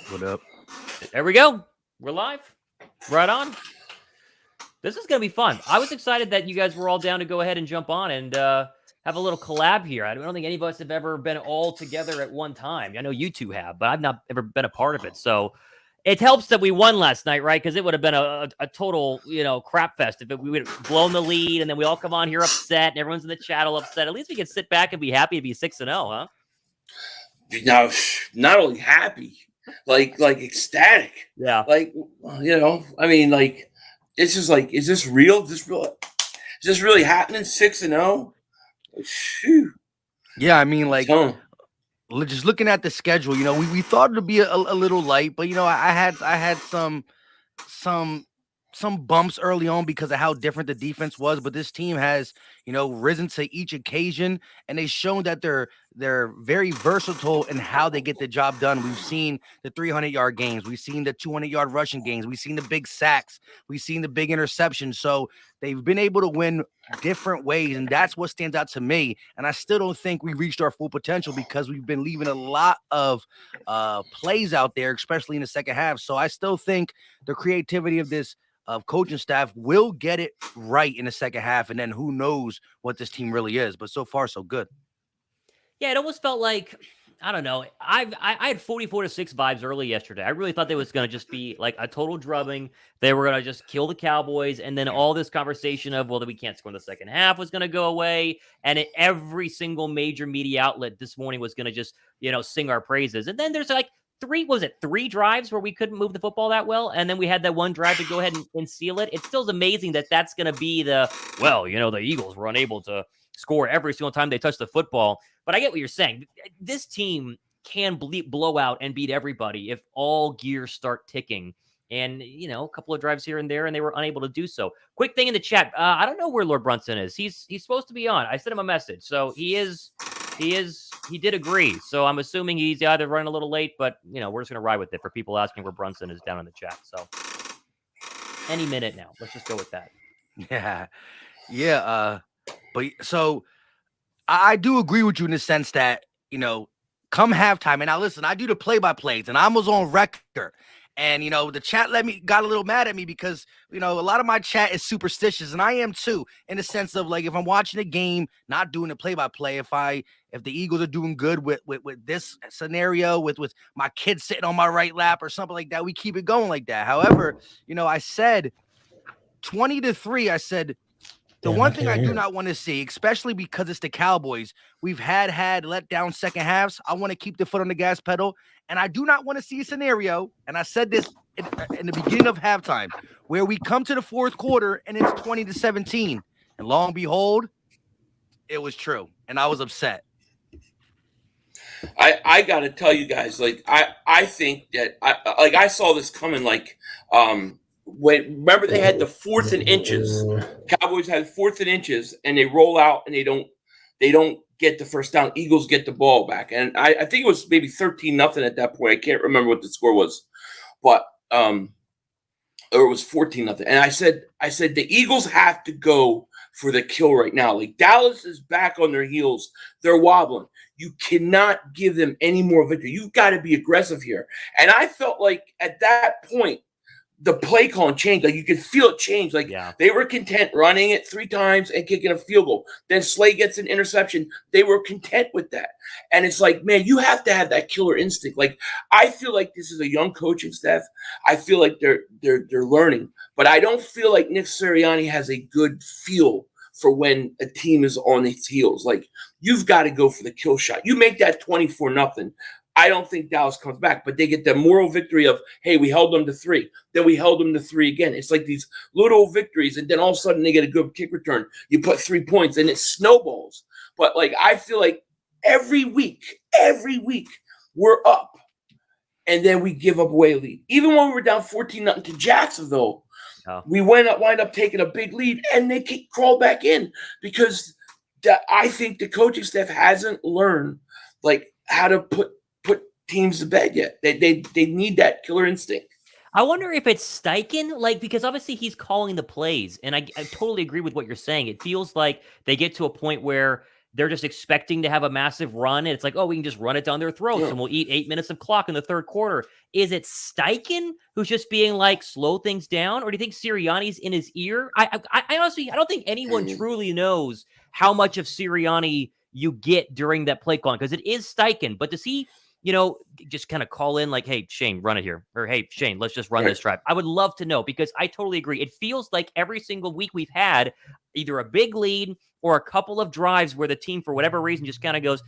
What up? There we go. We're live. Right on. This is going to be fun. I was excited that you guys were all down to go ahead and jump on and have a little collab here. I don't think any of us have ever been all together at one time. I know you two have, but I've not ever been a part of it. So it helps that we won last night, right? Because it would have been a total, crap fest if we would have blown the lead and then we all come on here upset and everyone's in the chat all upset. At least we can sit back and be happy to be 6-0, huh? Now, not only happy, like ecstatic. Yeah. I mean, like, it's just like, is this real? Is this really happening? 6-0? Yeah, I mean, like, just looking at the schedule, we thought it would be a little light, but I had some bumps early on because of how different the defense was. But this team has, risen to each occasion, and they've shown that they're very versatile in how they get the job done. We've seen the 300-yard games, we've seen the 200-yard rushing games, we've seen the big sacks, we've seen the big interceptions. So they've been able to win different ways, and that's what stands out to me. And I still don't think we reached our full potential because we've been leaving a lot of plays out there, especially in the second half. So I still think the creativity of coaching staff will get it right in the second half, and then who knows what this team really is. But so far, so good. Yeah, it almost felt like, I don't know. I had 44-6 vibes early yesterday. I really thought they was going to just be like a total drubbing. They were going to just kill the Cowboys, and then all this conversation of, well, that we can't score in the second half was going to go away, and every single major media outlet this morning was going to just, sing our praises. And then there's like three drives where we couldn't move the football that well, and then we had that one drive to go ahead and seal it. It still is amazing that that's going to be the Eagles were unable to score every single time they touch the football. But I get what you're saying. This team can blow out and beat everybody if all gears start ticking. And, a couple of drives here and there, and they were unable to do so. Quick thing in the chat. I don't know where Lord Brunson is. He's supposed to be on. I sent him a message. So he did agree. So I'm assuming he's either running a little late, but, we're just going to ride with it for people asking where Brunson is down in the chat. So any minute now. Let's just go with that. Yeah. But so I do agree with you in the sense that, come halftime, and now listen, I do the play-by-plays, and I was on record. And, the chat got a little mad at me because, a lot of my chat is superstitious, and I am too, in the sense of, like, if I'm watching a game, not doing the play-by-play, if the Eagles are doing good with this scenario, with my kid sitting on my right lap or something like that, we keep it going like that. However, I said 20-3, I said, the one thing I do not want to see, especially because it's the Cowboys, we've had let down second halves. I want to keep the foot on the gas pedal, and I do not want to see a scenario, and I said this in the beginning of halftime, where we come to the fourth quarter and it's 20-17, and lo and behold, it was true, and I was upset. I got to tell you guys, like, I think that I saw this coming, like, remember they had the 4th and inches. Cowboys had 4th and inches, and they roll out and they don't get the first down. Eagles get the ball back, and I think it was maybe 13-0 at that point. I can't remember what the score was, but or it was 14-0. And I said the Eagles have to go for the kill right now. Like, Dallas is back on their heels. They're wobbling. You cannot give them any more victory. You've got to be aggressive here. And I felt like at that point, the play calling changed. Like, you could feel it change. Like, They were content running it 3 times and kicking a field goal. Then Slay gets an interception. They were content with that. And it's like, man, you have to have that killer instinct. Like, I feel like this is a young coaching staff. I feel like they're learning, but I don't feel like Nick Sirianni has a good feel for when a team is on its heels. Like, you've got to go for the kill shot. You make that 24-0. I don't think Dallas comes back, but they get the moral victory of, hey, we held them to 3. Then we held them to 3 again. It's like these little victories, and then all of a sudden they get a good kick return. You put 3 points, and it snowballs. But, like, I feel like every week, we're up, and then we give up away a lead. Even when we were down 14-0 to Jacksonville, we wind up taking a big lead, and they crawl back in because I think the coaching staff hasn't learned, like, how to put teams to bed yet. They need that killer instinct. I wonder if it's Steichen, like, because obviously he's calling the plays, and I totally agree with what you're saying. It feels like they get to a point where they're just expecting to have a massive run. And it's like, oh, we can just run it down their throats and we'll eat 8 minutes of clock in the third quarter. Is it Steichen who's just being like, slow things down? Or do you think Sirianni's in his ear? I honestly, I don't think anyone truly knows how much of Sirianni you get during that play calling, because it is Steichen. But does he, just kind of call in like, hey, Shane, run it here. Or, hey, Shane, let's just run this drive. I would love to know, because I totally agree. It feels like every single week we've had either a big lead or a couple of drives where the team, for whatever reason, just kind of goes,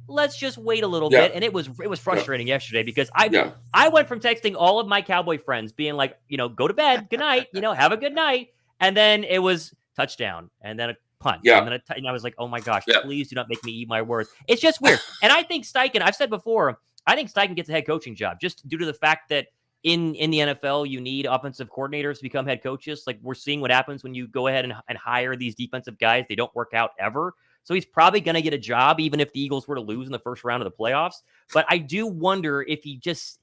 let's just wait a little bit. And it was frustrating yesterday, because I went from texting all of my Cowboy friends being like, go to bed, good night, have a good night. And then it was touchdown and then a punt. And then and I was like, oh my gosh, please do not make me eat my words. It's just weird. And I think Steichen, I've said before, I think Steichen gets a head coaching job just due to the fact that in the NFL, you need offensive coordinators to become head coaches. Like, we're seeing what happens when you go ahead and hire these defensive guys. They don't work out ever. So he's probably going to get a job, even if the Eagles were to lose in the first round of the playoffs. But I do wonder if he just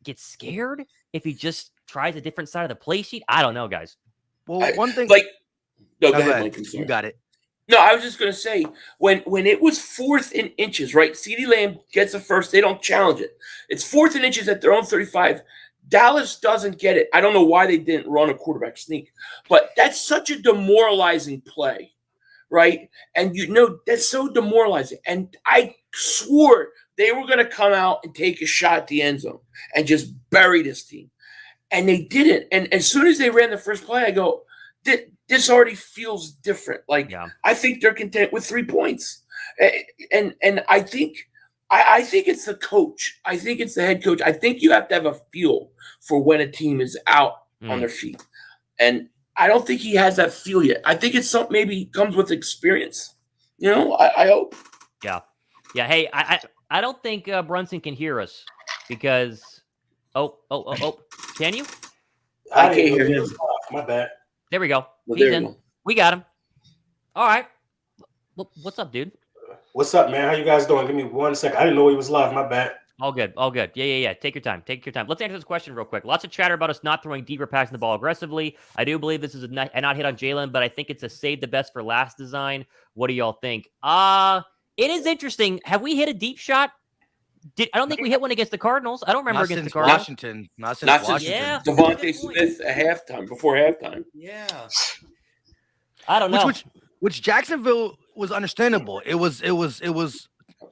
gets scared, if he just tries a different side of the play sheet. I don't know, guys. Well, one thing. Go ahead, Mike. You got it. No, I was just going to say, when it was 4th and inches, right? CeeDee Lamb gets a first. They don't challenge it. It's 4th and inches at their own 35. Dallas doesn't get it. I don't know why they didn't run a quarterback sneak, but that's such a demoralizing play, right? And that's so demoralizing. And I swore they were going to come out and take a shot at the end zone and just bury this team. And they didn't. And as soon as they ran the first play, I go, this already feels different. I think they're content with 3 points. And I think it's the coach. I think it's the head coach. I think you have to have a feel for when a team is out on their feet. And I don't think he has that feel yet. I think it's something maybe comes with experience. I hope. Yeah. Yeah. Hey, I don't think Brunson can hear us because can you? I can't hear him. My bad. There we go. Well, He's in. We got him. All right. What's up, dude? What's up, man? How you guys doing? Give me 1 second. I didn't know he was live. My bad. All good. All good. Yeah. Take your time. Let's answer this question real quick. Lots of chatter about us not throwing deep or passing the ball aggressively. I do believe this is a not hit on Jalen, but I think it's a save the best for last design. What do y'all think? It is interesting. Have we hit a deep shot? I don't think we hit one against the Cardinals. I don't remember against the Cardinals. Washington. Not since Washington. Yeah. Devontae Smith at halftime, before halftime. Yeah. I don't know. Which Jacksonville was understandable. It was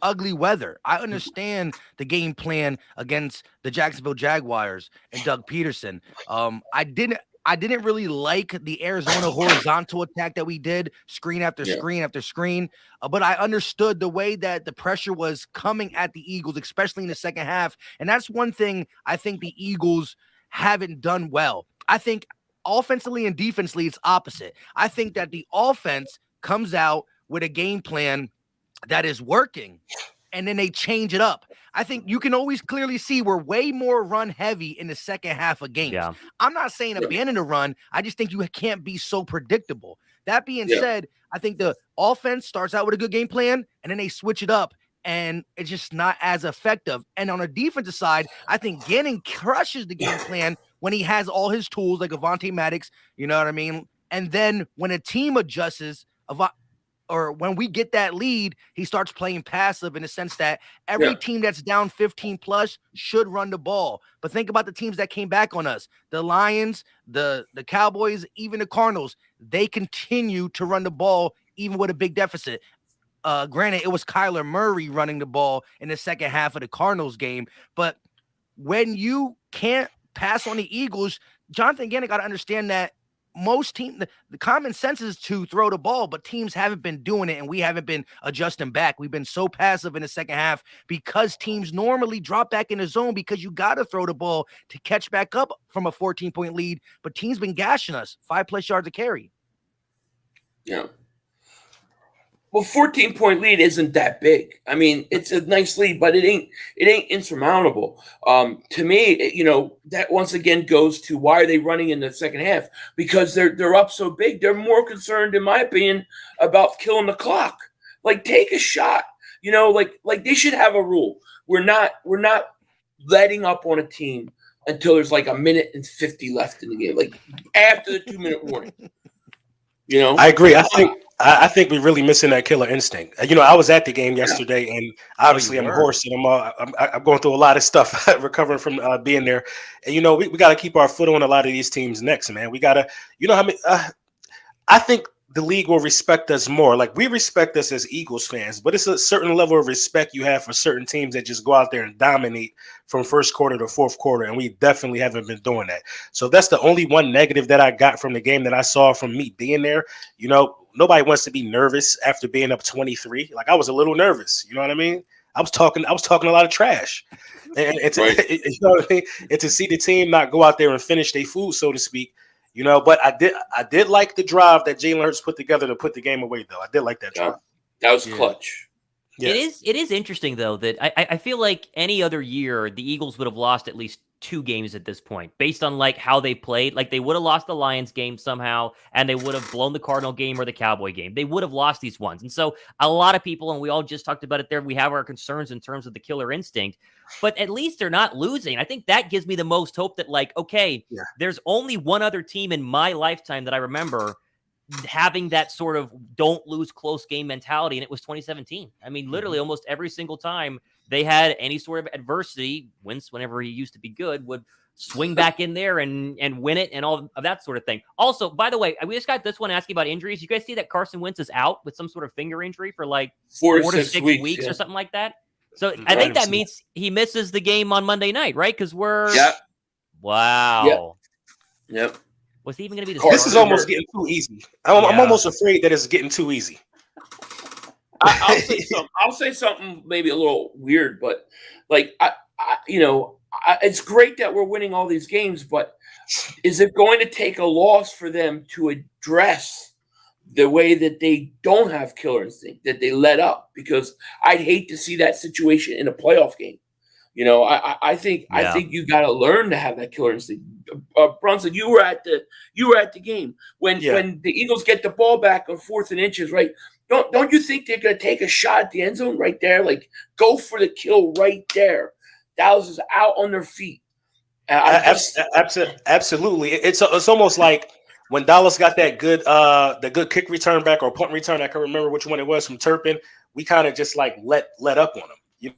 ugly weather. I understand the game plan against the Jacksonville Jaguars and Doug Peterson. I didn't really like the Arizona horizontal attack that we did, screen after screen after screen. But I understood the way that the pressure was coming at the Eagles, especially in the second half. And that's one thing I think the Eagles haven't done well. I think offensively and defensively, it's opposite. I think that the offense comes out with a game plan that is working, and then they change it up. I think you can always clearly see we're way more run heavy in the second half of games. Yeah. I'm not saying abandon the run. I just think you can't be so predictable. That being said, I think the offense starts out with a good game plan, and then they switch it up, and it's just not as effective. And on the defensive side, I think Gannon crushes the game plan when he has all his tools like Avonte Maddox, you know what I mean? And then when a team adjusts, or when we get that lead, he starts playing passive in the sense that every team that's down 15 plus should run the ball. But think about the teams that came back on us. The Lions, the Cowboys, even the Cardinals, they continue to run the ball even with a big deficit. Granted, it was Kyler Murray running the ball in the second half of the Cardinals game. But when you can't pass on the Eagles, Jonathan Gannon got to understand that most teams, the common sense is to throw the ball, but teams haven't been doing it, and we haven't been adjusting back. We've been so passive in the second half because teams normally drop back in the zone because you got to throw the ball to catch back up from a 14-point lead, but teams been gashing us 5+ yards a carry. Yeah. Well, 14-point lead isn't that big. I mean, it's a nice lead, but it ain't insurmountable. To me, that once again goes to why are they running in the second half? Because they're up so big. They're more concerned, in my opinion, about killing the clock. Like, take a shot. Like they should have a rule. We're not letting up on a team until there's like 1:50 left in the game. Like after the 2-minute warning. I agree. I think we're really missing that killer instinct. I was at the game yesterday, and obviously I'm hoarse, and I'm going through a lot of stuff, recovering from being there. And we got to keep our foot on a lot of these teams' necks, man. We got to, how many? I think the league will respect us more. Like, we respect us as Eagles fans, but it's a certain level of respect you have for certain teams that just go out there and dominate from first quarter to fourth quarter, and we definitely haven't been doing that. So that's the only one negative that I got from the game that I saw from me being there. Nobody wants to be nervous after being up 23. Like, I was a little nervous. You know what I mean? I was talking a lot of trash. And to, you know what I mean? And to see the team not go out there and finish their food, so to speak. But I did like the drive that Jalen Hurts put together to put the game away, though. I did like that drive. That was clutch. Yes. It is interesting, though, that I feel like any other year the Eagles would have lost at least 2 games at this point, based on like how they played. Like, they would have lost the Lions game somehow, and they would have blown the Cardinal game or the Cowboy game. They would have lost these ones. And so a lot of people, and we all just talked about it there, we have our concerns in terms of the killer instinct, but at least they're not losing. I think that gives me the most hope that, like, okay, there's only one other team in my lifetime that I remember having that sort of don't lose close game mentality, and it was 2017. I mean, literally almost every single time they had any sort of adversity, Wentz, whenever he used to be good, would swing back in there and win it and all of that sort of thing. Also, by the way, we just got this one asking about injuries. You guys see that Carson Wentz is out with some sort of finger injury for like 4 to 6 weeks or something like that? So I think that means he misses the game on Monday night, right? Because we're wow. Yep. Was he even going to be the This is almost getting too easy. I'm almost afraid that it's getting too easy. I'll say something maybe a little weird, but like it's great that we're winning all these games, but is it going to take a loss for them to address the way that they don't have killer instinct, that they let up? Because I'd hate to see that situation in a playoff game. I think you got to learn to have that killer instinct. Brunson, you were at the game when the Eagles get the ball back on 4th and inches, right? Don't you think they're going to take a shot at the end zone right there? Like, go for the kill right there. Dallas is out on their feet. Absolutely. It's almost like when Dallas got that good kick return back or punt return. I can't remember which one it was from Turpin. We kind of just like let up on them.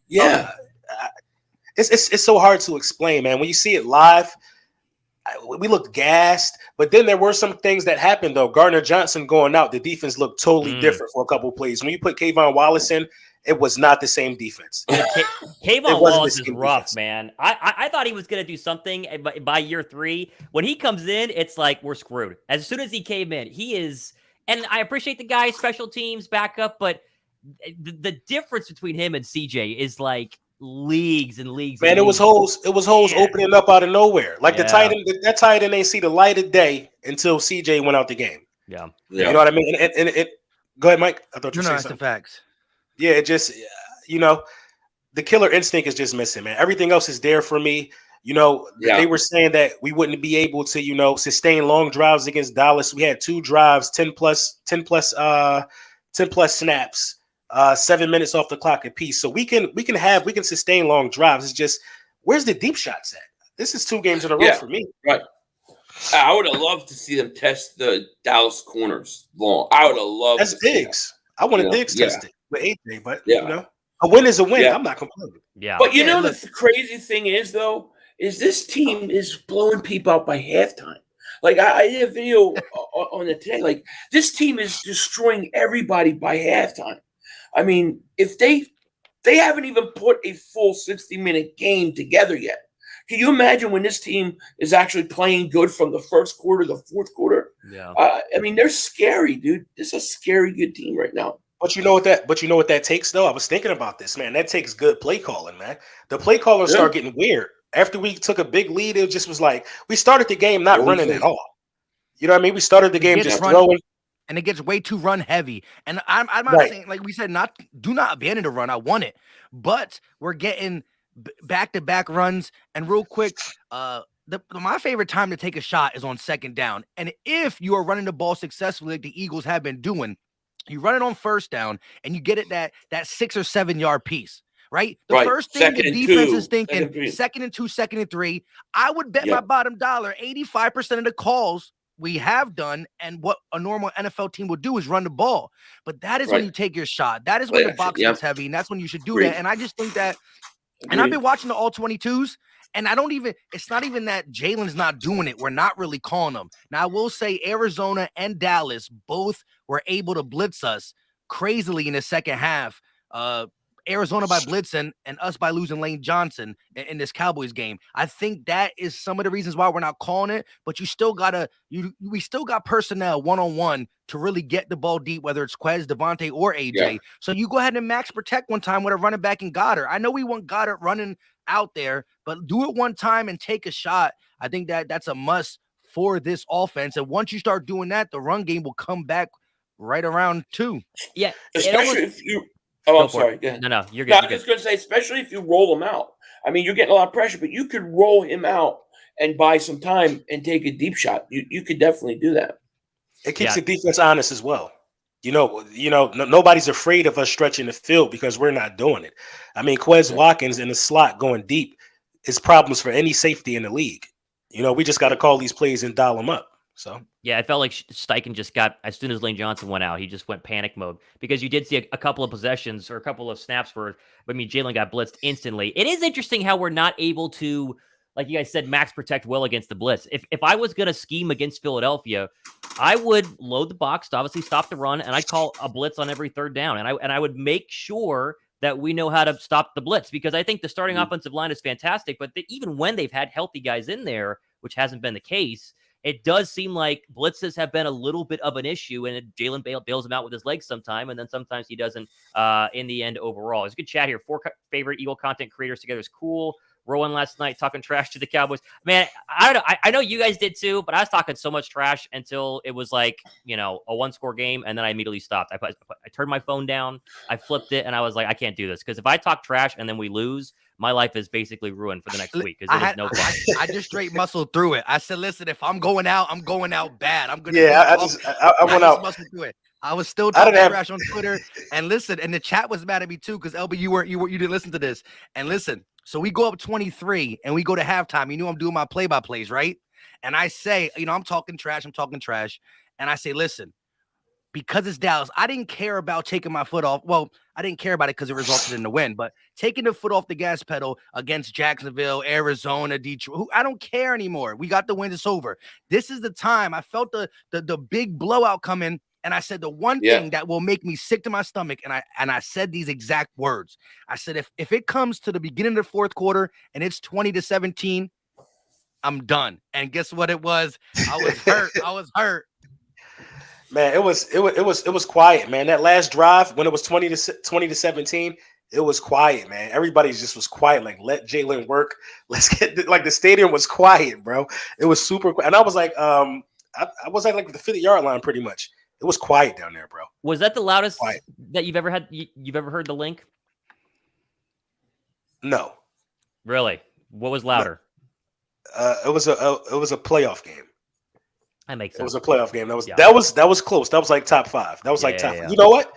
It's so hard to explain, man. When you see it live, we looked gassed, but then there were some things that happened, though. Gardner Johnson going out, the defense looked totally different for a couple of plays. When you put Kayvon Wallace in, it was not the same defense. Kayvon Wallace is rough, defense. Man. I thought he was going to do something by year 3. When he comes in, it's like we're screwed. As soon as he came in, he is, and I appreciate the guy's special teams backup, but the difference between him and CJ is like leagues and leagues. Man, it was holes opening up out of nowhere. Like that tight end ain't see the light of day until CJ went out the game. Yeah. You know what I mean? And it go ahead, Mike. I thought you said something. The facts. Yeah, it just the killer instinct is just missing, man. Everything else is there for me. They were saying that we wouldn't be able to, sustain long drives against Dallas. We had 2 drives, 10 plus snaps. 7 minutes off the clock apiece, so we can sustain long drives. It's just, where's the deep shots at? This is 2 games in a row for me. Right. I would have loved to see them test the Dallas corners long. I would have loved. That's Diggs. I wanted Diggs tested with AJ, but a win is a win. I'm not complaining. Yeah, but the crazy thing is, though, is this team is blowing people out by halftime. Like, I did a video on it today. Like, this team is destroying everybody by halftime. I mean, if they haven't even put a full 60-minute game together yet. Can you imagine when this team is actually playing good from the first quarter to the fourth quarter? Yeah. I mean, they're scary, dude. This is a scary good team right now. But you know what that takes, though? I was thinking about this, man. That takes good play calling, man. The play callers start getting weird. After we took a big lead, it just was like we started the game not running at all. You know what I mean? We started the game just throwing. And it gets way too run heavy. And I'm not saying, like we said, do not abandon the run. I want it. But we're getting back-to-back runs. And real quick, my favorite time to take a shot is on 2nd down. And if you are running the ball successfully like the Eagles have been doing, you run it on 1st down and you get it that 6 or 7 yard piece. Right? The first thing the defense is thinking, 2nd and 2, 2nd and 3. I would bet my bottom dollar 85% of the calls we have done and what a normal NFL team would do is run the ball. But that is when you take your shot. That is when the box gets heavy, and that's when you should do that. And I just think that, and I've been watching the all 22s, and it's not even that Jalen's not doing it. We're not really calling them. Now, I will say Arizona and Dallas both were able to blitz us crazily in the second half. Arizona by blitzing and us by losing Lane Johnson in this Cowboys game. I think that is some of the reasons why we're not calling it, but we still got personnel one-on-one to really get the ball deep, whether it's Quez, Devontae, or AJ. Yeah. So you go ahead and max protect one time with a running back in Goddard. I know we want Goddard running out there, but do it one time and take a shot. I think that's a must for this offense. And once you start doing that, the run game will come back right around 2. Yeah. Especially if you I'm sorry. No, you're good. I was just going to say, especially if you roll him out. I mean, you're getting a lot of pressure, but you could roll him out and buy some time and take a deep shot. You could definitely do that. It keeps the defense honest as well. Nobody's afraid of us stretching the field because we're not doing it. I mean, Quez Watkins in the slot going deep is problems for any safety in the league. We just got to call these plays and dial them up. So yeah, I felt like Steichen just got, as soon as Lane Johnson went out, he just went panic mode, because you did see a couple of possessions or a couple of snaps where, Jalen got blitzed instantly. It is interesting how we're not able to, like you guys said, max protect well against the blitz. If I was going to scheme against Philadelphia, I would load the box to obviously stop the run, and I'd call a blitz on every third down, and I would make sure that we know how to stop the blitz, because I think the starting offensive line is fantastic, but even when they've had healthy guys in there, which hasn't been the case, it does seem like blitzes have been a little bit of an issue, and Jalen bails him out with his legs sometime, and then sometimes he doesn't in the end overall. It's a good chat here. 4 favorite Eagle content creators together is cool. Rowan last night talking trash to the Cowboys. Man, I know you guys did too, but I was talking so much trash until it was like, a 1-score game, and then I immediately stopped. I turned my phone down, I flipped it, and I was like, I can't do this, because if I talk trash and then we lose, my life is basically ruined for the next week. I just straight muscled through it. I said, listen, if I'm going out, I'm going out bad. I'm going to I went out. Muscle through it. I was still talking trash on Twitter. And listen, and the chat was mad at me too, because LB, you didn't listen to this. And listen, so we go up 23 and we go to halftime. You know I'm doing my play-by-plays, right? And I say, I'm talking trash. And I say, listen, because it's Dallas, I didn't care about taking my foot off. Well, I didn't care about it because it resulted in the win, but taking the foot off the gas pedal against Jacksonville, Arizona, Detroit, I don't care anymore. We got the win. It's over. This is the time. I felt the big blowout coming, and I said the one thing that will make me sick to my stomach, and I said these exact words. I said, if it comes to the beginning of the fourth quarter and it's 20-17, I'm done. And guess what it was? I was hurt. Man, it was quiet, man. That last drive when it was 20-17, it was quiet, man. Everybody just was quiet. Like, let Jalen work. Let's get the stadium was quiet, bro. It was super quiet. And I was like, I was at like the 50-yard line pretty much. It was quiet down there, bro. Was that the loudest that you've ever had? You've ever heard the link? No. Really? What was louder? It was a playoff game. That makes sense. It was a playoff game. That was close. That was like top 5. That was top 5. You know what?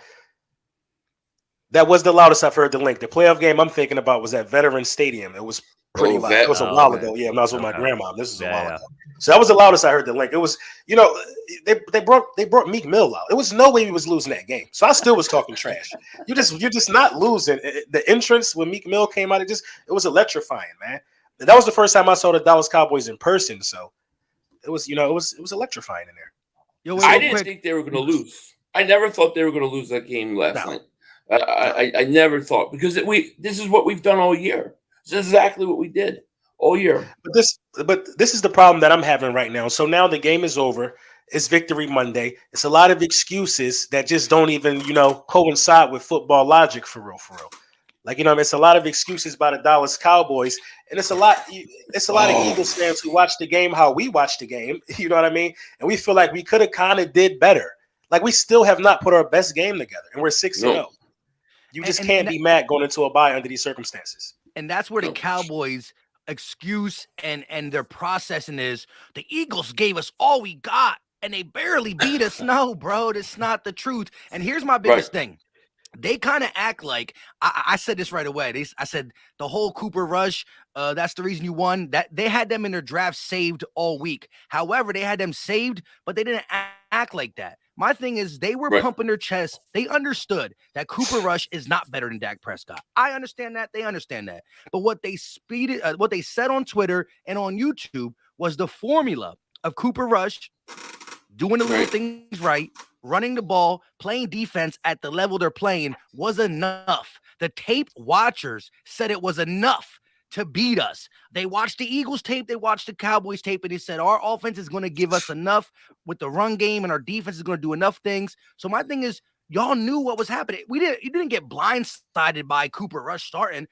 That was the loudest I've heard the link. The playoff game I'm thinking about was at Veterans Stadium. It was pretty loud. It was a while ago. Yeah, when I was with my grandma. This is a while ago. So that was the loudest I heard the link. It was, they brought Meek Mill out. There was no way he was losing that game. So I still was talking trash. You're just not losing. The entrance when Meek Mill came out, it was electrifying, man. That was the first time I saw the Dallas Cowboys in person. So it was, it was electrifying in there. I didn't think they were going to lose. I never thought they were going to lose that game last night. I never thought, because this is what we've done all year. This is exactly what we did all year. But this is the problem that I'm having right now. So now the game is over. It's Victory Monday. It's a lot of excuses that just don't even, coincide with football logic for real. Like, it's a lot of excuses by the Dallas Cowboys, and it's a lot of Eagles fans who watch the game how we watch the game. You know what I mean? And we feel like we could have kind of did better. Like, we still have not put our best game together, and we're 6-0. You just can't be mad going into a bye under these circumstances. And that's where the Cowboys' excuse and their processing is, the Eagles gave us all we got, and they barely beat us. No, bro, that's not the truth. And here's my biggest thing. they kind of act like I said this right away. I said the whole Cooper Rush, that's the reason you won. That they had them in their draft saved all week. However, they had them saved, but they didn't act like that. My thing is they were pumping their chest. They understood that Cooper Rush is not better than Dak Prescott. I understand that. They understand that. But what they said on Twitter and on YouTube was the formula of Cooper Rush doing the little things right, running the ball, playing defense at the level they're playing was enough. The tape watchers said it was enough to beat us. They watched the Eagles tape, they watched the Cowboys tape, and they said our offense is going to give us enough with the run game, and our defense is going to do enough things. So my thing is, y'all knew what was happening. You didn't get blindsided by Cooper Rush starting.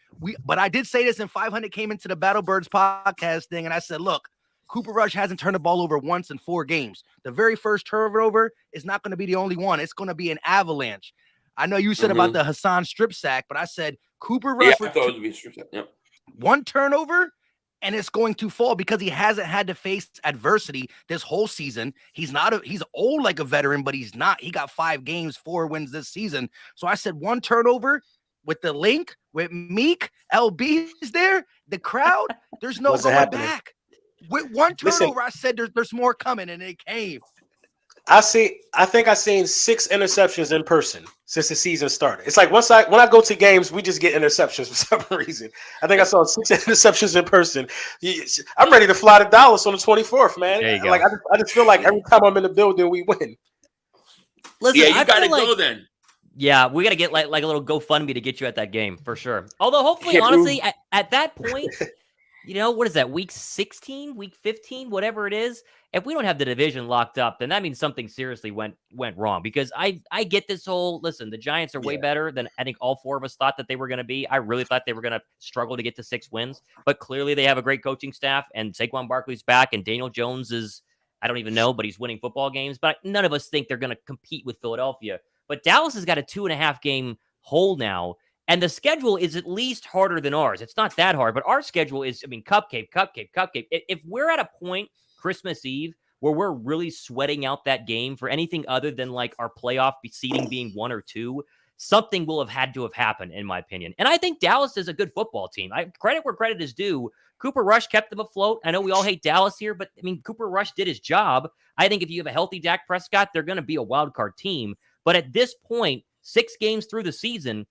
But I did say this, and 500 came into the Battle Birds podcast thing, and I said, look, Cooper Rush hasn't turned the ball over once in 4 games. The very first turnover is not going to be the only one. It's going to be an avalanche. I know you said about the Hassan strip sack, but I said Cooper Rush I thought it would be strip sack. Yep. 1 turnover, and it's going to fall because he hasn't had to face adversity this whole season. He's old like a veteran, but he's not. He got 5 games, 4 wins this season. So I said 1 turnover with the link, with Meek, LB's there, the crowd, there's no going back. With 1 turnover, I said there's more coming, and it came. I think I've seen 6 interceptions in person since the season started. It's like when I go to games, we just get interceptions for some reason. I think I saw 6 interceptions in person. I'm ready to fly to Dallas on the 24th, man. There you go. Like I just feel like every time I'm in the building, we win. Listen, you got to go then. Yeah, we got to get like a little GoFundMe to get you at that game for sure. Although hopefully, honestly, at that point, what is that, week 16, week 15, whatever it is? If we don't have the division locked up, then that means something seriously went wrong. Because I get this whole, listen, the Giants are way better than I think all 4 of us thought that they were going to be. I really thought they were going to struggle to get to 6 wins. But clearly they have a great coaching staff, and Saquon Barkley's back, and Daniel Jones is, I don't even know, but he's winning football games. But none of us think they're going to compete with Philadelphia. But Dallas has got a 2.5 game hole now. And the schedule is at least harder than ours. It's not that hard, but our schedule is, cupcake. If we're at a point Christmas Eve where we're really sweating out that game for anything other than like our playoff seeding being 1 or 2, something will have had to have happened, in my opinion. And I think Dallas is a good football team. Credit where credit is due. Cooper Rush kept them afloat. I know we all hate Dallas here, but Cooper Rush did his job. I think if you have a healthy Dak Prescott, they're going to be a wild card team. But at this point, 6 games through the season,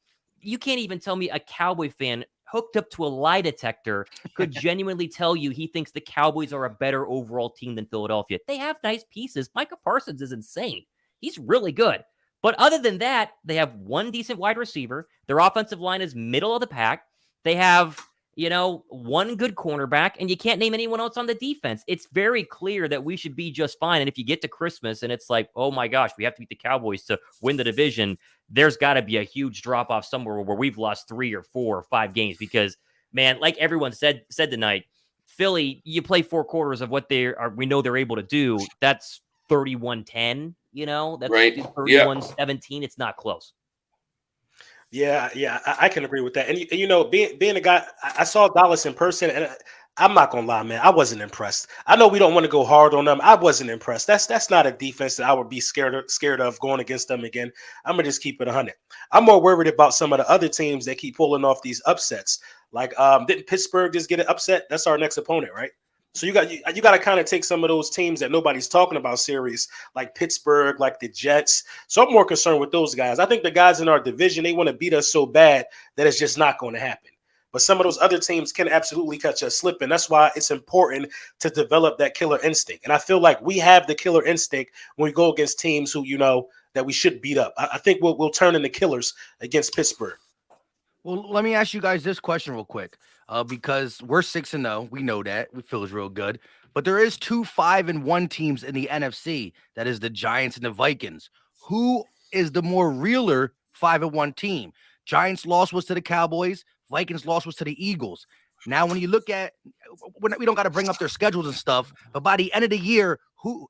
you can't even tell me a Cowboy fan hooked up to a lie detector could genuinely tell you he thinks the Cowboys are a better overall team than Philadelphia. They have nice pieces. Micah Parsons is insane. He's really good. But other than that, they have 1 decent wide receiver. Their offensive line is middle of the pack. They have, 1 good cornerback, and you can't name anyone else on the defense. It's very clear that we should be just fine. And if you get to Christmas and it's like, oh my gosh, we have to beat the Cowboys to win the division, there's got to be a huge drop-off somewhere where we've lost 3 or 4 or 5 games because, man, like everyone said tonight, Philly, you play 4 quarters of what we know they're able to do. That's 31-10, that's right. 31-17. It's not close. Yeah, I can agree with that. And being a guy, I saw Dallas in person, and I'm not gonna lie, man, I wasn't impressed. I know we don't want to go hard on them. I wasn't impressed. That's not a defense that I would be scared of going against them again. I'm gonna just keep it 100. I'm more worried about some of the other teams that keep pulling off these upsets. Like, didn't Pittsburgh just get an upset? That's our next opponent, right? So you got to kind of take some of those teams that nobody's talking about serious, like Pittsburgh, like the Jets. So I'm more concerned with those guys. I think the guys in our division, they want to beat us so bad that it's just not going to happen. But some of those other teams can absolutely catch us slipping. That's why it's important to develop that killer instinct. And I feel like we have the killer instinct when we go against teams who, that we should beat up. I think we'll turn into killers against Pittsburgh. Well, let me ask you guys this question real quick. Because we're 6-0, we know that. We feel it's real good. But there is 2 5-1 teams in the NFC. That is the Giants and the Vikings. Who is the more realer 5-1 team? Giants' loss was to the Cowboys. Vikings' loss was to the Eagles. Now, when you look at, we don't got to bring up their schedules and stuff, but by the end of the year,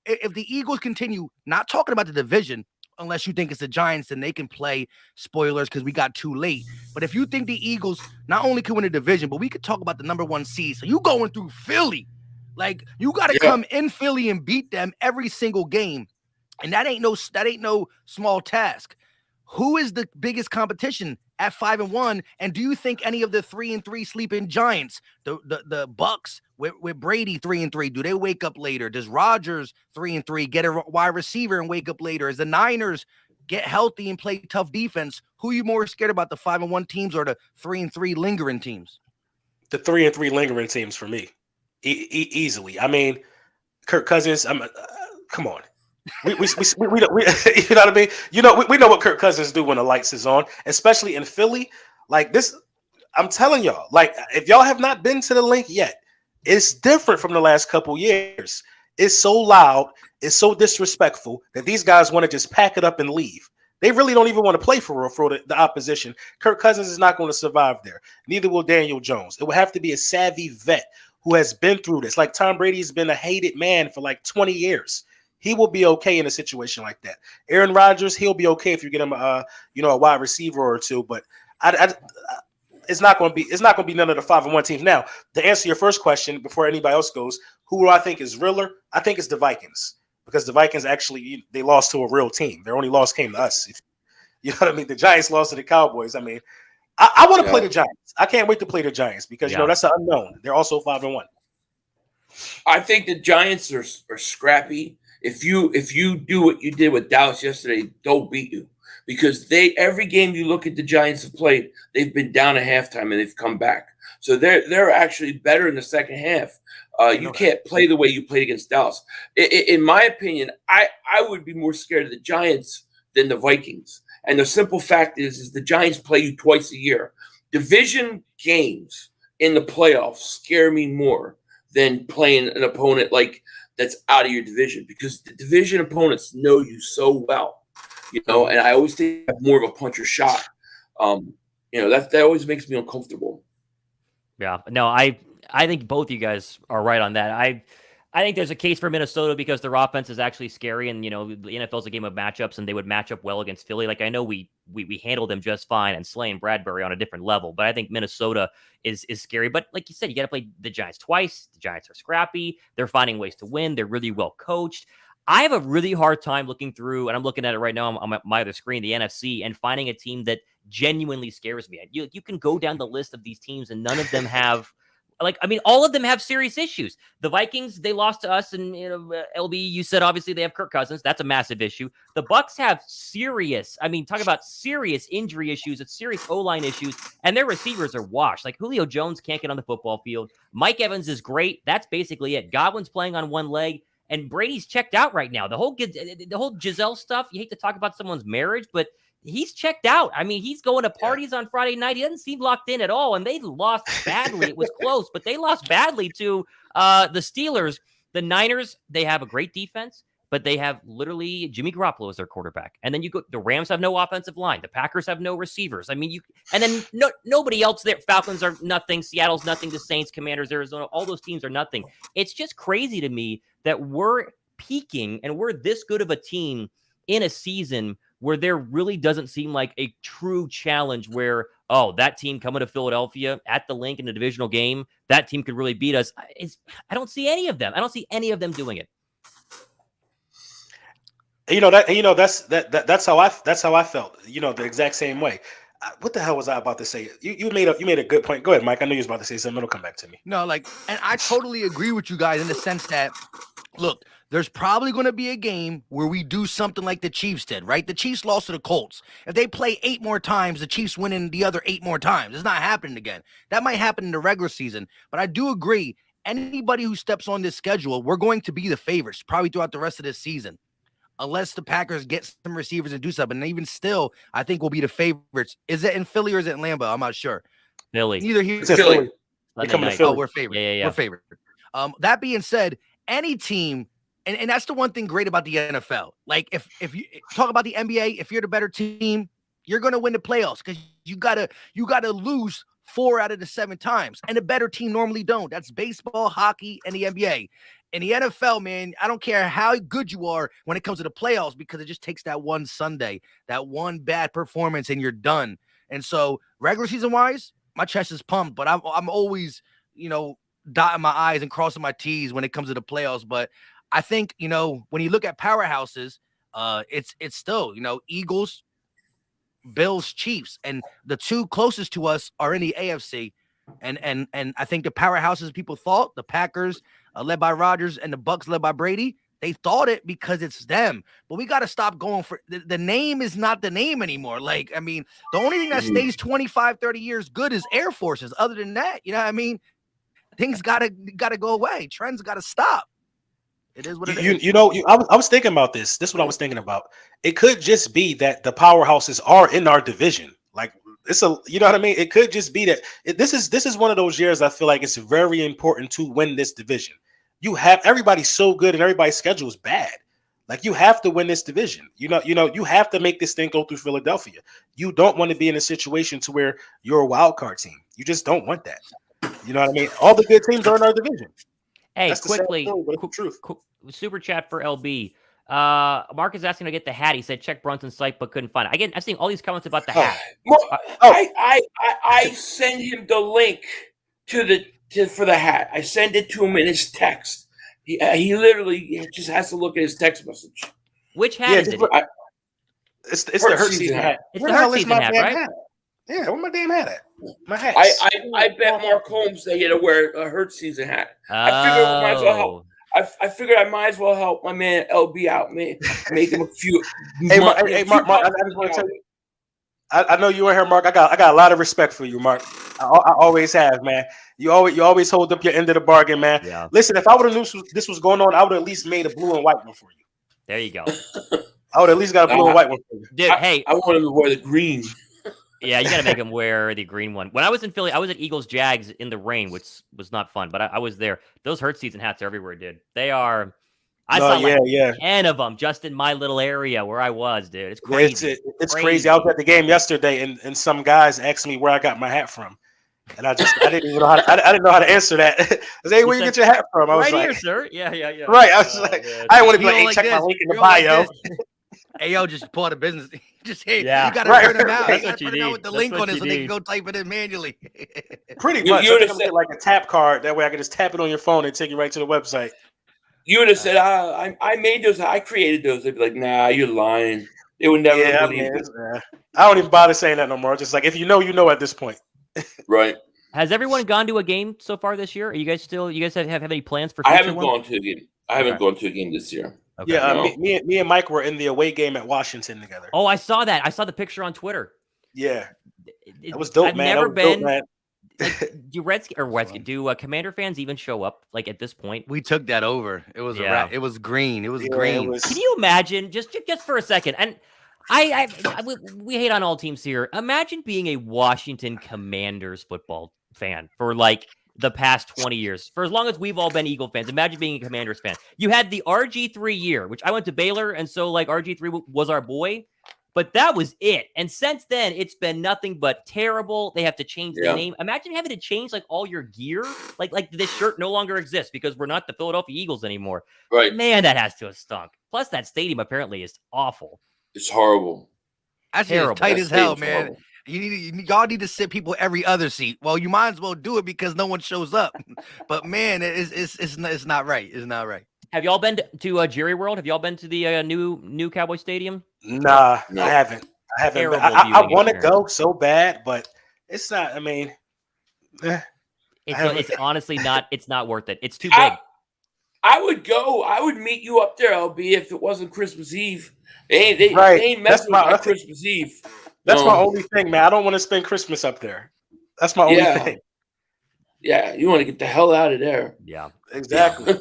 if the Eagles continue, not talking about the division, unless you think it's the Giants, then they can play spoilers because we got too late. But if you think the Eagles not only can win the division, but we could talk about the number 1 seed. So you going through Philly. Like, you got to come in Philly and beat them every single game. And that ain't no small task. who is the biggest competition at 5-1? And do you think any of the 3-3 sleeping giants, the Bucks with Brady 3-3, do they wake up later? Does Rodgers 3-3 get a wide receiver and wake up later? As the Niners get healthy and play tough defense, who are you more scared about, the 5-1 teams or the 3-3 lingering teams? The 3-3 lingering teams for me, easily. I mean, Kirk Cousins. Come on. We you know what I mean? We know what Kirk Cousins do when the lights is on, especially in Philly. Like this, I'm telling y'all. Like, if y'all have not been to the link yet, it's different from the last couple years. It's so loud, it's so disrespectful that these guys want to just pack it up and leave. They really don't even want to play for the opposition. Kirk Cousins is not going to survive there. Neither will Daniel Jones. It will have to be a savvy vet who has been through this. Like Tom Brady's been a hated man for like 20 years. He will be okay in a situation like that. Aaron Rodgers, he'll be okay if you get him a wide receiver or two. But it's not going to be none of the 5-1 teams. Now, to answer your first question before anybody else goes, who do I think is realer? I think it's the Vikings, because the Vikings actually, they lost to a real team. Their only loss came to us. You know what I mean? The Giants lost to the Cowboys. I mean, I want to play the Giants. I can't wait to play the Giants because that's an unknown. They're also 5-1. I think the Giants are scrappy. If you do what you did with Dallas yesterday, they'll beat you, because every game you look at the Giants have played, they've been down at halftime and they've come back. So they're actually better in the second half. You can't play the way you played against Dallas. In my opinion, I would be more scared of the Giants than the Vikings. And the simple fact is the Giants play you twice a year. Division games in the playoffs scare me more than playing an opponent like that's out of your division, because the division opponents know you so well, and I always think I have more of a puncher shot. That always makes me uncomfortable. Yeah, no, I think both you guys are right on that. I think there's a case for Minnesota because their offense is actually scary, and the NFL is a game of matchups, and they would match up well against Philly. Like, I know we handled them just fine and slaying Bradbury on a different level, but I think Minnesota is scary. But like you said, you got to play the Giants twice. The Giants are scrappy. They're finding ways to win. They're really well coached. I have a really hard time looking through, and I'm looking at it right now on my other screen, the NFC, and finding a team that genuinely scares me. You can go down the list of these teams, and none of them have. All of them have serious issues. The Vikings, they lost to us, and LB, you said obviously they have Kirk Cousins. That's a massive issue. The Bucks have talk about serious injury issues, it's serious O-line issues, and their receivers are washed. Like, Julio Jones can't get on the football field. Mike Evans is great. That's basically it. Godwin's playing on one leg, and Brady's checked out right now. The whole Giselle stuff, you hate to talk about someone's marriage, but he's checked out. I mean, he's going to parties on Friday night. He doesn't seem locked in at all. And they lost badly. It was close, but they lost badly to the Steelers. The Niners, they have a great defense, but they have literally Jimmy Garoppolo as their quarterback. And then the Rams have no offensive line. The Packers have no receivers. I mean, nobody else there. Falcons are nothing. Seattle's nothing. The Saints, Commanders, Arizona, all those teams are nothing. It's just crazy to me that we're peaking and we're this good of a team in a season where there really doesn't seem like a true challenge where, that team coming to Philadelphia at the Link in the divisional game, that team could really beat us. I don't see any of them. I don't see any of them doing it. That's how I felt. The exact same way. What the hell was I about to say? You made a good point. Go ahead, Mike. I know you was about to say something. It'll come back to me. No, and I totally agree with you guys in the sense that, look, there's probably going to be a game where we do something like the Chiefs did, right? The Chiefs lost to the Colts. If they play 8 more times, the Chiefs win in the other 8 more times. It's not happening again. That might happen in the regular season. But I do agree, anybody who steps on this schedule, we're going to be the favorites probably throughout the rest of this season. Unless the Packers get some receivers and do something. And even still, I think we'll be the favorites. Is it in Philly or is it in Lambeau? I'm not sure. Philly. Neither here. It's Philly. We're favorite. Yeah. We're favorite. That being said, any team, and that's the one thing great about the NFL. Like, if you talk about the NBA, if you're the better team, you're going to win the playoffs because you gotta lose 4 out of the 7 times. And the better team normally don't. That's baseball, hockey, and the NBA. In the NFL, man, I don't care how good you are when it comes to the playoffs, because it just takes that one Sunday, that one bad performance, and you're done. And so, regular season wise, my chest is pumped, but I'm always, dotting my I's and crossing my T's when it comes to the playoffs. But I think, when you look at powerhouses, it's still, Eagles, Bills, Chiefs, and the two closest to us are in the AFC. And I think the powerhouses people thought, the Packers led by Rodgers and the Bucks led by Brady, they thought it because it's them. But we got to stop going for the name is not the name anymore. Like, I mean, the only thing that stays 25, 30 years good is Air Forces. Other than that, you know what I mean? Things gotta go away. Trends gotta stop. It is what it is. I was thinking about this. This is what I was thinking about. It could just be that the powerhouses are in our division. Like you know what I mean? It could just be that this is one of those years I feel like it's very important to win this division. You have everybody's so good and everybody's schedule is bad. Like you have to win this division. You have to make this thing go through Philadelphia. You don't want to be in a situation to where you're a wild card team. You just don't want that. You know what I mean? All the good teams are in our division. Hey, That's quickly, truth. super chat for LB. Mark is asking to get the hat. He said check Brunson's site, but couldn't find it. Again, I've seen all these comments about the hat. I send him the link for the hat. I send it to him in his text. He literally just has to look at his text message. Which hat is it? It's the Hurts season hat. It's the Hurts season hat, right? Yeah, where my damn hat at? My hat. I bet Mark Holmes they get to wear a Hurts season hat. I figured I might as well help. I figured I might as well help my man LB out, man. Make him a few. Mark, I just want to tell you. I know you were here, Mark. I got a lot of respect for you, Mark. I always have, man. You always hold up your end of the bargain, man. Yeah. Listen, if I would have knew this was going on, I would have at least made a blue and white one for you. There you go. I would at least got a blue and white one for you. Dude, hey. I want him to wear the green. Yeah, you got to make him wear the green one. When I was in Philly, I was at Eagles Jags in the rain, which was not fun, but I was there. Those Hurts season hats are everywhere, dude. They are. I saw 10 of them just in my little area where I was, dude. It's crazy. It's crazy. I was at the game yesterday, and some guys asked me where I got my hat from, and I didn't even know how to answer that. I said, "Hey, where you get your hat from?" I was right like, here, sir. Yeah. Right. I was like, man. I didn't want to be like, "Hey, check my link in the bio." Hey, yo, just pull out a business. Just you got to print them out. That's You got what to you print them out need. with the That's link what on it you so they can need. go type it in manually. Pretty much. I think I'm gonna get like a tap card. That way I can just tap it on your phone and take you right to the website. You would have said, I made those. I created those. They'd be like, nah, you're lying. They would never believe it. I don't even bother saying that no more. Just like, if you know at this point. Right. Has everyone gone to a game so far this year? Are you guys have any plans for I future haven't ones? gone to a game. I haven't gone to a game this year. Okay. Yeah, No. me and Mike were in the away game at Washington together. Oh, I saw that. I saw the picture on Twitter. Yeah. That was dope, I've man. never been. Dope, man. Like, do Commander fans even show up? Like at this point, We took that over. It was it was green. It was Yeah, green. can you imagine just for a second? And we hate on all teams here. Imagine being a Washington Commanders football fan for like the past 20 years, for as long as we've all been Eagle fans. Imagine being a Commanders fan. You had the RG3 year, which I went to Baylor, and so like RG3 was our boy. But that was it. And since then, it's been nothing but terrible. They have to change the name. Imagine having to change like all your gear. Like this shirt no longer exists because we're not the Philadelphia Eagles anymore. Right. Man, that has to have stunk. Plus, that stadium apparently is awful. It's horrible. That's Terrible. tight as hell, man. Horrible. Y'all need to sit people every other seat. Well, you might as well do it because no one shows up. But man, it's not right. It's not right. Have y'all been to Jerry World? Have y'all been to the new Cowboy Stadium? Nah, No. I haven't. Terrible I viewing want to experience. go so bad, but it's not. I mean, It's honestly not. It's not worth it. It's too I- big. I would go. I would meet you up there, LB, if it wasn't Christmas Eve. They ain't That's messing with my- my Christmas Eve. that's No. my only thing, man. I don't want to spend Christmas up there. That's my only thing. Yeah, you want to get the hell out of there. Yeah. Exactly.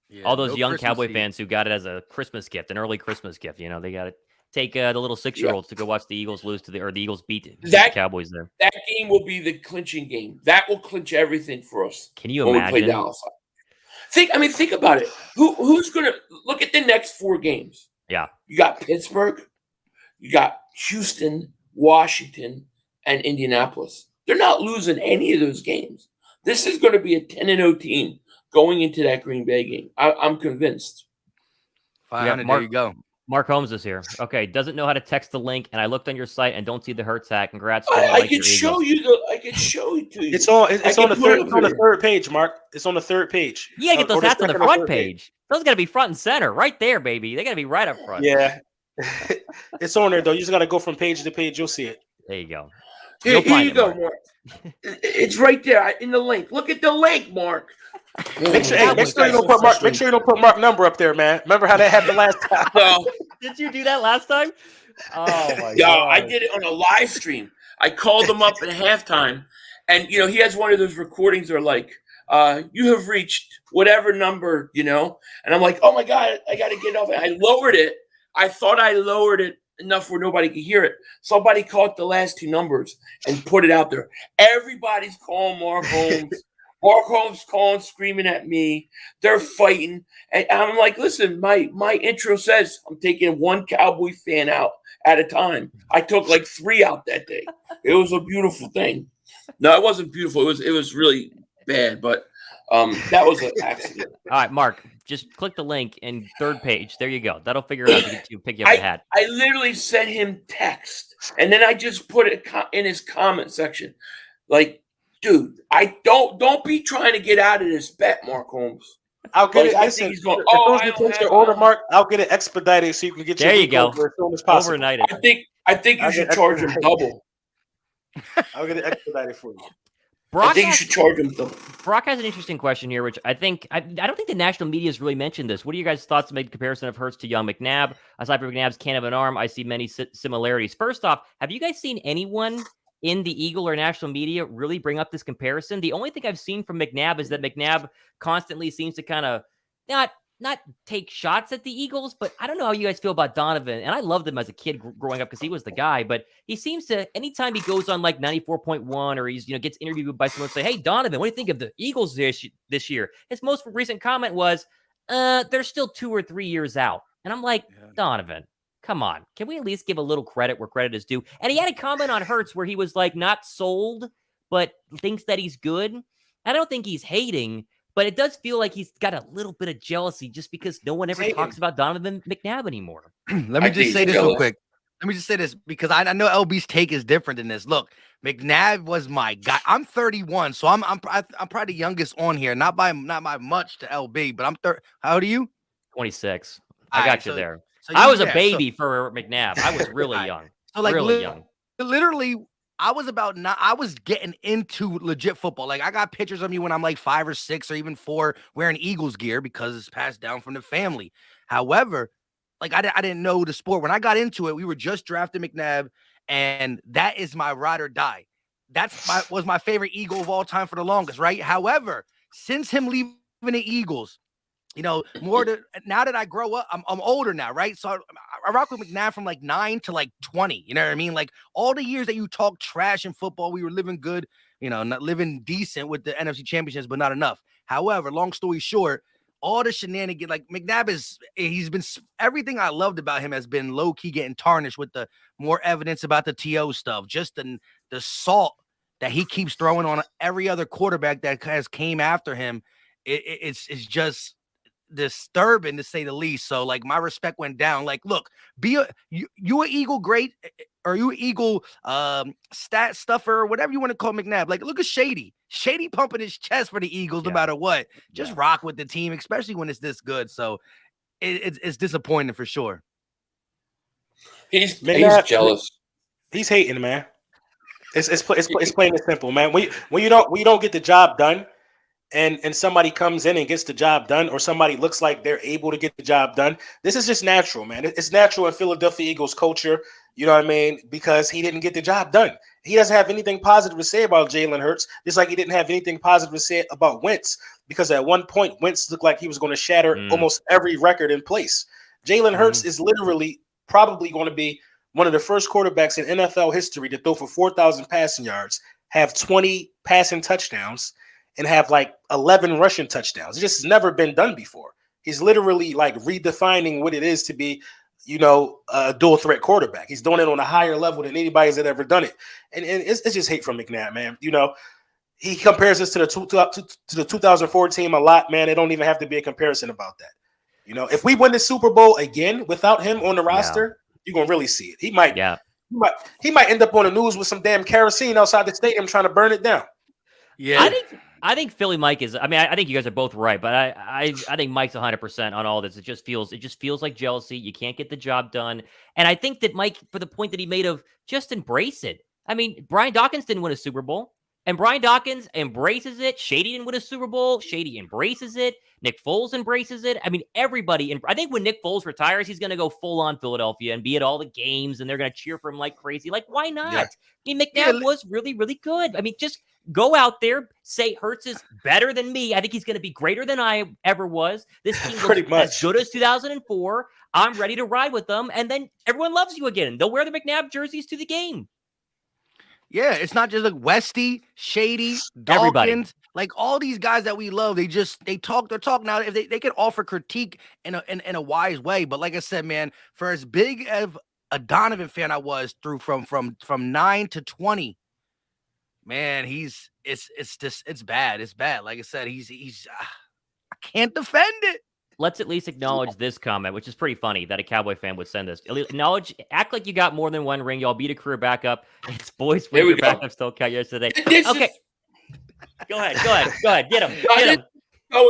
Yeah, All those no young Christmas Cowboy Eve. fans who got it as a Christmas gift, an early Christmas gift. You know, they got to take the little 6-year-olds to go watch the Eagles lose to the Eagles beat the That- Cowboys there. That game will be the clinching game. That will clinch everything for us Can you when we play imagine? Dallas. Think about it. Who's gonna look at the next 4 games? Yeah. You got Pittsburgh, you got Houston, Washington, and Indianapolis. They're not losing any of those games. This is going to be a 10-0 team going into that Green Bay game. I'm convinced. 500. Mark- There you go. Mark Holmes is here. Okay, doesn't know how to text the link, and I looked on your site and don't see the Hurts hat. Congrats. I can show you I can show it to you. It's on can the put third. it It's on the here. third page, Mark. It's on the third page. You gotta get Or those hats on the second or front third page. Those gotta be front and center, right there, baby. They gotta be right up front. Yeah. It's on there though. You just gotta go from page to page. You'll see it. There you go. Here you go, Mark. It's right there in the link. Look at the link, Mark. Make sure you don't put Mark. Make sure you don't put Mark number up there, man. Remember how that happened last time? Well, Did you do that last time? Oh my yo, god! I did it on a live stream. I called him up at halftime, and he has one of those recordings. They're like, "You have reached whatever number," and I'm like, "Oh my god, I got to get off it." I lowered it. I thought I lowered it enough where nobody could hear it. Somebody caught the last two numbers and put it out there. Everybody's calling Mark Holmes. Mark Holmes calling, screaming at me. They're fighting. And I'm like, listen, my intro says I'm taking one Cowboy fan out at a time. I took like 3 out that day. It was a beautiful thing. No, it wasn't beautiful. It was really bad, but that was an accident. All right, Mark, just click the link and third page. There you go. That'll figure out to pick you up the hat. I literally sent him text, and then I just put it in his comment section. Like, dude, I don't be trying to get out of this bet, Mark Holmes. I'll get it. I Listen, think he's going, if you change your order, Mark, I'll get it expedited so you can get your There you go. as soon as possible. Overnight it. I think you should charge him double. I'll get it expedited for you. I think you should charge him double. Brock has an interesting question here, which I don't think the national media has really mentioned this. What are your guys' thoughts to make a comparison of Hurts to young McNabb? Aside from McNabb's can of an arm, I see many similarities. First off, have you guys seen anyone in the Eagle or national media really bring up this comparison? The only thing I've seen from McNabb is that McNabb constantly seems to kind of not take shots at the Eagles, but I don't know how you guys feel about Donovan. And I loved him as a kid growing up because he was the guy, but he seems to, anytime he goes on like 94.1 or he's, gets interviewed by someone, say, "Hey, Donovan, what do you think of the Eagles this year?" His most recent comment was, "They're still 2 or 3 years out." And I'm like, Donovan, come on. Can we at least give a little credit where credit is due? And he had a comment on Hurts where he was like not sold, but thinks that he's good. I don't think he's hating, but it does feel like he's got a little bit of jealousy just because no one ever talks about Donovan McNabb anymore. Let me just say this real quick. Let me just say this because I know LB's take is different than this. Look, McNabb was my guy. I'm 31, so I'm probably the youngest on here, not by much to LB, but I'm 30. How old are you? 26. I got you there. So I was a baby for McNabb. I was really young. So like really young. Literally, I was getting into legit football. Like I got pictures of me when I'm like 5 or 6 or even 4 wearing Eagles gear because it's passed down from the family. However, like I didn't know the sport. When I got into it, we were just drafting McNabb, and that is my ride or die. Was my favorite Eagle of all time for the longest, right? However, since him leaving the Eagles, now that I grow up, I'm older now, right? So I rock with McNabb from like 9 to like 20. You know what I mean? Like all the years that you talk trash in football, we were living good, not living decent with the NFC championships, but not enough. However, long story short, all the shenanigans, like McNabb he's been, everything I loved about him has been low key getting tarnished with the more evidence about the TO stuff, just the salt that he keeps throwing on every other quarterback that has came after him. It's just disturbing to say the least. So like my respect went down. Like, look, you an Eagle great, or you an Eagle stat stuffer, or whatever you want to call McNabb. Like, look at Shady pumping his chest for the Eagles no matter what. Just rock with the team, especially when it's this good. So it's disappointing for sure. He's jealous. He's hating, man. It's plain and simple, man. When you don't get the job done, and somebody comes in and gets the job done, or somebody looks like they're able to get the job done, this is just natural, man. It's natural in Philadelphia Eagles culture, you know what I mean? Because he didn't get the job done. He doesn't have anything positive to say about Jalen Hurts, just like he didn't have anything positive to say about Wentz, because at one point, Wentz looked like he was going to shatter almost every record in place. Jalen Hurts is literally probably going to be one of the first quarterbacks in NFL history to throw for 4,000 passing yards, have 20 passing touchdowns, and have like 11 rushing touchdowns. It just has never been done before. He's literally like redefining what it is to be, a dual threat quarterback. He's doing it on a higher level than anybody's that ever done it. And it's just hate from McNabb, man. He compares this to the 2004 team a lot, man. It don't even have to be a comparison about that. If we win the Super Bowl again without him on the roster, you're gonna really see it. He might end up on the news with some damn kerosene outside the stadium trying to burn it down. Yeah, I think Philly Mike is. I mean, I think you guys are both right, but I think Mike's 100% on all this. It just feels like jealousy. You can't get the job done, and I think that Mike, for the point that he made of just embrace it. I mean, Brian Dawkins didn't win a Super Bowl, and Brian Dawkins embraces it. Shady didn't win a Super Bowl. Shady embraces it. Nick Foles embraces it. I mean, everybody. And I think when Nick Foles retires, he's going to go full on Philadelphia and be at all the games, and they're going to cheer for him like crazy. Like, why not? Yeah. I mean, McNabb was really, really good. I mean, just go out there, say Hurts is better than me. I think he's going to be greater than I ever was. This team looks as good as 2004. I'm ready to ride with them. And then everyone loves you again. They'll wear the McNabb jerseys to the game. Yeah, it's not just like Westy, Shady, Dawkins, Everybody. like all these guys that we love. They talk their talk. Now, if they can offer critique in a wise way, but like I said, man, for as big of a Donovan fan I was through from 9 to 20, man, it's bad. It's bad. Like I said, he's I can't defend it. Let's at least acknowledge this comment, which is pretty funny that a Cowboy fan would send this. Act like you got more than one ring. Y'all beat a career backup. It's boys with your backup still count yesterday. Okay. Go ahead. Get him.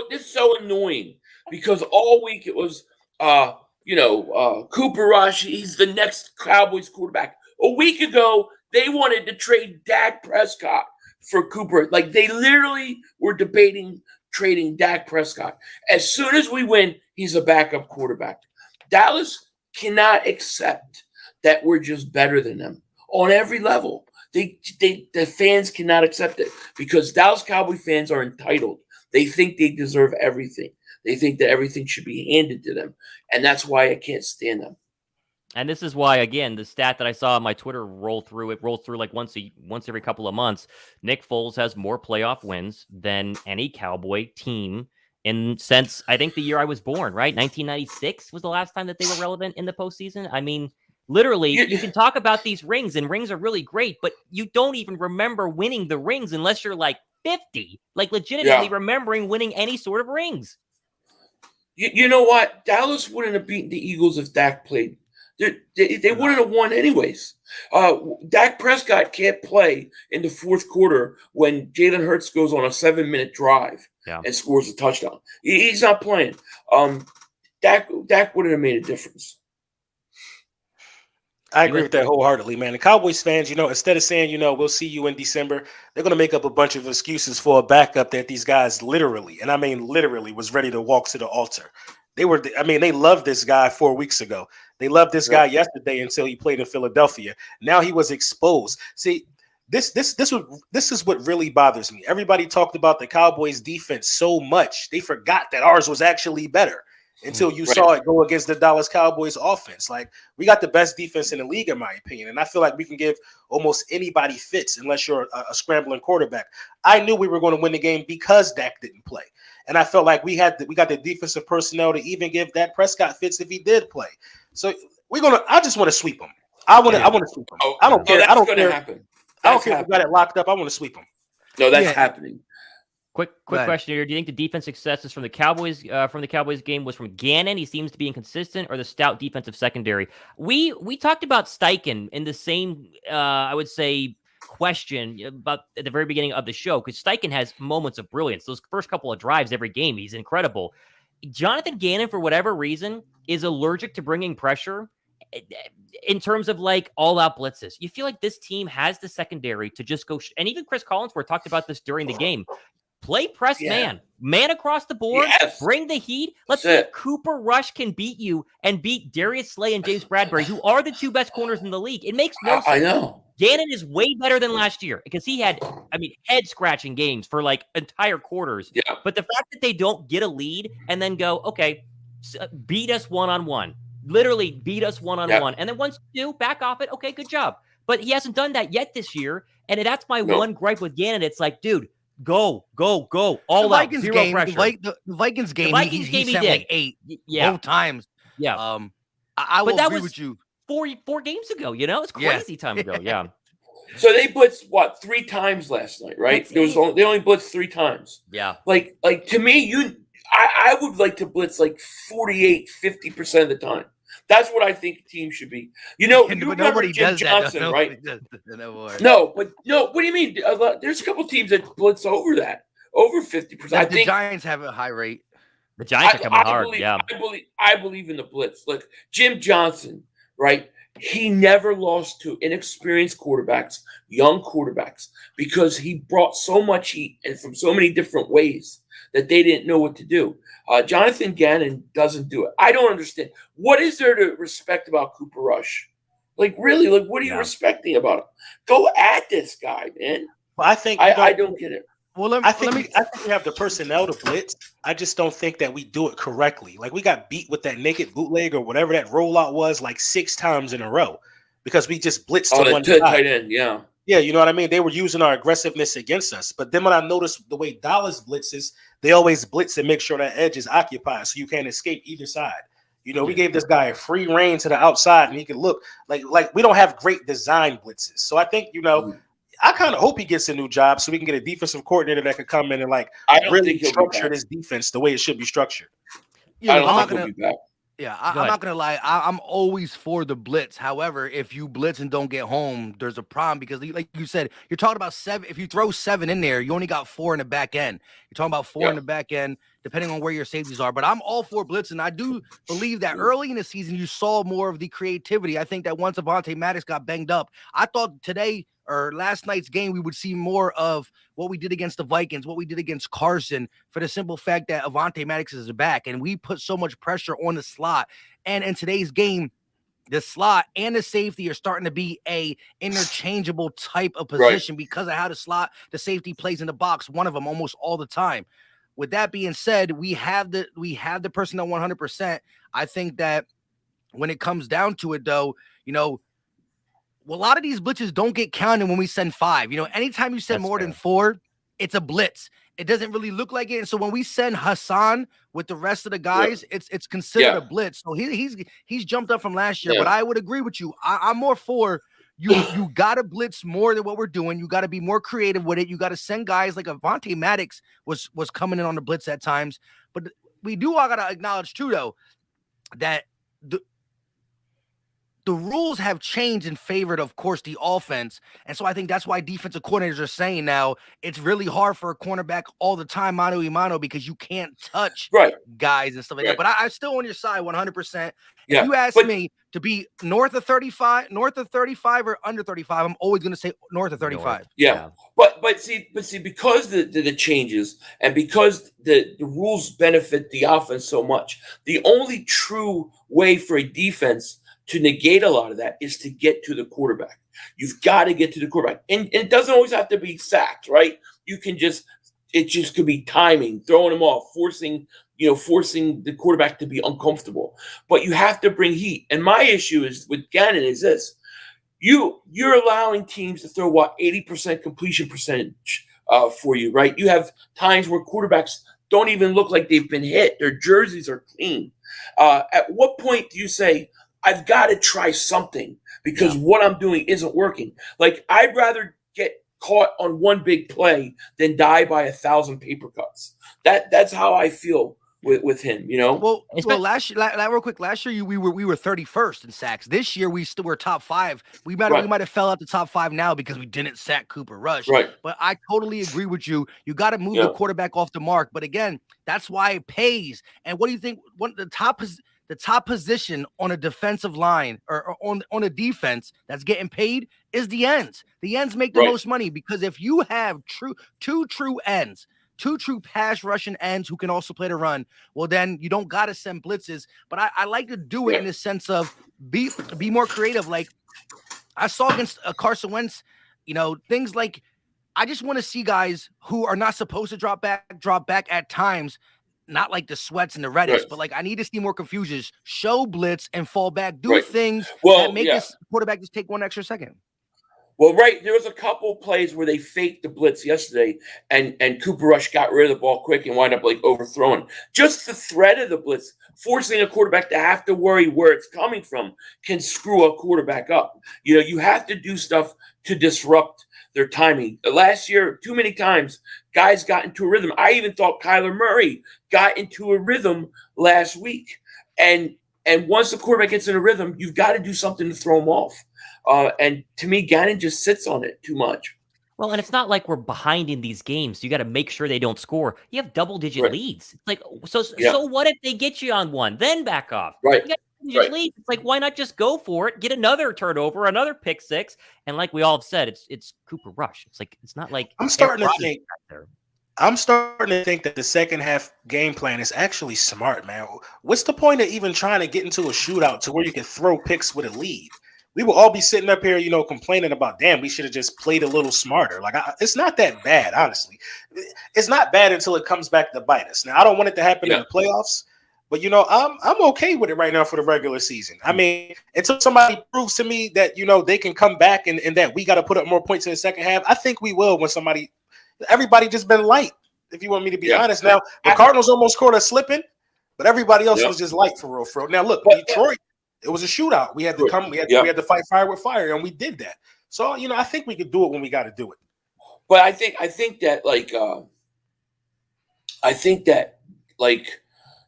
This is so annoying because all week it was, Cooper Rush. He's the next Cowboys quarterback. A week ago, they wanted to trade Dak Prescott for Cooper. Like, they literally were debating trading Dak Prescott. As soon as we win, he's a backup quarterback. Dallas cannot accept that we're just better than them on every level. The fans cannot accept it because Dallas Cowboy fans are entitled. They think they deserve everything. They think that everything should be handed to them. And that's why I can't stand them. And this is why, again, the stat that I saw on my Twitter rolls through like once every couple of months. Nick Foles has more playoff wins than any Cowboy team since I think the year I was born, right? 1996 was the last time that they were relevant in the postseason. I mean, literally, you can talk about these rings, and rings are really great, but you don't even remember winning the rings unless you're like 50, like legitimately remembering winning any sort of rings. You know what? Dallas wouldn't have beaten the Eagles if Dak played. They wouldn't have won anyways. Dak Prescott can't play in the fourth quarter when Jalen Hurts goes on a 7-minute drive and scores a touchdown. He's not playing. Dak wouldn't have made a difference. I agree with that wholeheartedly, man. The Cowboys fans, instead of saying, we'll see you in December, they're going to make up a bunch of excuses for a backup that these guys literally, and I mean literally, was ready to walk to the altar. They loved this guy 4 weeks ago. They loved this guy yesterday until he played in Philadelphia. Now he was exposed. See, this is what really bothers me. Everybody talked about the Cowboys defense so much. They forgot that ours was actually better until you saw it go against the Dallas Cowboys offense. Like, we got the best defense in the league, in my opinion. And I feel like we can give almost anybody fits unless you're a scrambling quarterback. I knew we were going to win the game because Dak didn't play. And I felt like we got the defensive personnel to even give Dak Prescott fits if he did play. So I just want to sweep him. I want to sweep him. I don't care. I don't care. Happen. I don't care if we got it locked up. I want to sweep him. No, that's happening. Quick question here. Do you think the defense successes from the Cowboys game was from Gannon? He seems to be inconsistent, or the stout defensive secondary? We talked about Steichen in the same, I would say, question about at the very beginning of the show, because Steichen has moments of brilliance. Those first couple of drives every game, he's incredible. Jonathan Gannon, for whatever reason, is allergic to bringing pressure in terms of like all-out blitzes. You feel like this team has the secondary to just go, and even Chris Collinsworth talked about this during the game. Play press man across the board, bring the heat. Let's see if Cooper Rush can beat you and beat Darius Slay and James Bradbury, who are the two best corners in the league. It makes no sense. I know. Gannon is way better than last year because he had, head-scratching games for like entire quarters. Yeah. But the fact that they don't get a lead and then go, okay, beat us one-on-one. Literally beat us one-on-one. And then once you do, back off it. Okay, good job. But he hasn't done that yet this year. And that's my one gripe with Gannon. It's like, dude, go. All out. Zero pressure. The Vikings game, he sent like 8 both times. Yeah. I will agree with you. 4 games ago, it's crazy time ago. Yeah. So they blitzed 3 times last night, right? They only blitzed 3 times. Yeah. Like to me, I would like to blitz like 48-50% of the time. That's what I think a team should be. You remember Jim Johnson, right? No, what do you mean? There's a couple teams that blitz over that. over 50%. I The think Giants have a high rate. The Giants are coming hard. believe, Yeah. I believe in the blitz. Look, Jim Johnson, right? He never lost to inexperienced quarterbacks, young quarterbacks, because he brought so much heat and from so many different ways that they didn't know what to do. Jonathan Gannon doesn't do it. I don't understand. What is there to respect about Cooper Rush? Like, really? Like, what are you respecting about him? Go at this guy, man. Well, I think I don't get it. Well, I think we have the personnel to blitz. I just don't think that we do it correctly. Like, we got beat with that naked bootleg or whatever that rollout was like 6 times in a row because we just blitzed to one side. Tight end, yeah. Yeah, you know what I mean? They were using our aggressiveness against us. But then when I noticed the way Dallas blitzes, they always blitz and make sure that edge is occupied so you can't escape either side. You know, we gave this guy a free reign to the outside and he could look like we don't have great design blitzes. So I think, you know, I kind of hope he gets a new job so we can get a defensive coordinator that could come in and like really structure this defense the way it should be structured. Yeah, I don't think he'll be back. Yeah, I'm not gonna lie. I'm always for the blitz. However, if you blitz and don't get home, there's a problem because, like you said, you're talking about 7. If you throw 7 in there, you only got 4 in the back end. You're talking about 4 in the back end, depending on where your safeties are. But I'm all for blitz, and I do believe that early in the season you saw more of the creativity. I think that once Avonte Maddox got banged up, I thought today or last night's game we would see more of what we did against the Vikings, what we did against Carson, for the simple fact that Avonte Maddox is back, and we put so much pressure on the slot. And in today's game, the slot and the safety are starting to be a interchangeable type of position because of how the safety plays in the box, one of them almost all the time. With that being said, we have the personnel 100%. I think that when it comes down to it, though, you know, a lot of these blitzes don't get counted when we send 5. You know, anytime you send more than 4, it's a blitz. It doesn't really look like it. And so when we send Hassan with the rest of the guys, it's considered a blitz. So he's jumped up from last year. But I would agree with you. I'm more for you gotta blitz more than what we're doing. You gotta be more creative with it. You gotta send guys like Avonte Maddox was coming in on the blitz at times. But we do all gotta acknowledge too, though, that the rules have changed in favor of course, the offense. And so I think that's why defensive coordinators are saying now it's really hard for a cornerback all the time, mano a mano, because you can't touch guys and stuff like that. But I'm still on your side 100%. If you ask me to be north of 35 or under 35, I'm always going to say north of 35. Yeah. But see, because the changes and because the rules benefit the offense so much, the only true way for a defense to negate a lot of that is to get to the quarterback. You've got to get to the quarterback. And it doesn't always have to be sacked, right? It just could be timing, throwing them off, forcing the quarterback to be uncomfortable. But you have to bring heat. And my issue is with Gannon is this. You're allowing teams to throw 80% completion percentage for you, right? You have times where quarterbacks don't even look like they've been hit. Their jerseys are clean. At what point do you say, I've got to try something because what I'm doing isn't working? Like, I'd rather get caught on one big play than die by 1,000 paper cuts. That's how I feel with him, you know. Well, last year, real quick, last year we were 31st in sacks. This year we still were top 5. We might have fell out the top 5 now because we didn't sack Cooper Rush. Right. But I totally agree with you. You got to move the quarterback off the mark. But again, that's why it pays. And what do you think? The top position on a defensive line or on a defense that's getting paid is the ends. The ends make the most money because if you have two true ends, 2 true pass rushing ends who can also play the run, well, then you don't got to send blitzes. But I like to do it in the sense of be more creative. Like I saw against Carson Wentz, you know, things like I just want to see guys who are not supposed to drop back at times. Not like the Sweats and the Reddits, but like I need to see more confusions. Show blitz and fall back. Do things that make this quarterback just take 1 extra second. Well, there was a couple plays where they faked the blitz yesterday, and Cooper Rush got rid of the ball quick and wound up like overthrowing. Just the threat of the blitz, forcing a quarterback to have to worry where it's coming from, can screw a quarterback up. You know, you have to do stuff to disrupt their timing. Last year, too many times, guys got into a rhythm. I even thought Kyler Murray got into a rhythm last week. And once the quarterback gets in a rhythm, you've got to do something to throw him off. And to me, Gannon just sits on it too much. Well, and it's not like we're behind in these games. So you got to make sure they don't score. You have double-digit Right. leads. It's like, so Yeah. so what if they get you on one? Then back off. Right. You got double-digit leads. It's like, why not just go for it? Get another turnover, another pick six, and like we all have said, it's Cooper Rush. It's like it's not like I'm starting to think that the second half game plan is actually smart, man. What's the point of even trying to get into a shootout to where you can throw picks with a lead? We will all be sitting up here, complaining about, damn, we should have just played a little smarter. Like, it's not that bad, honestly. It's not bad until it comes back to bite us. Now, I don't want it to happen in the playoffs, but I'm okay with it right now for the regular season. I mean, until somebody proves to me that they can come back and that we got to put up more points in the second half, I think we will. When everybody just been light. If you want me to be honest, now the Cardinals almost caught us slipping, but everybody else was just light for real. Now, look, Detroit. It was a shootout. We had to come. We had to fight fire with fire, and we did that. So I think we could do it when we got to do it. But I think that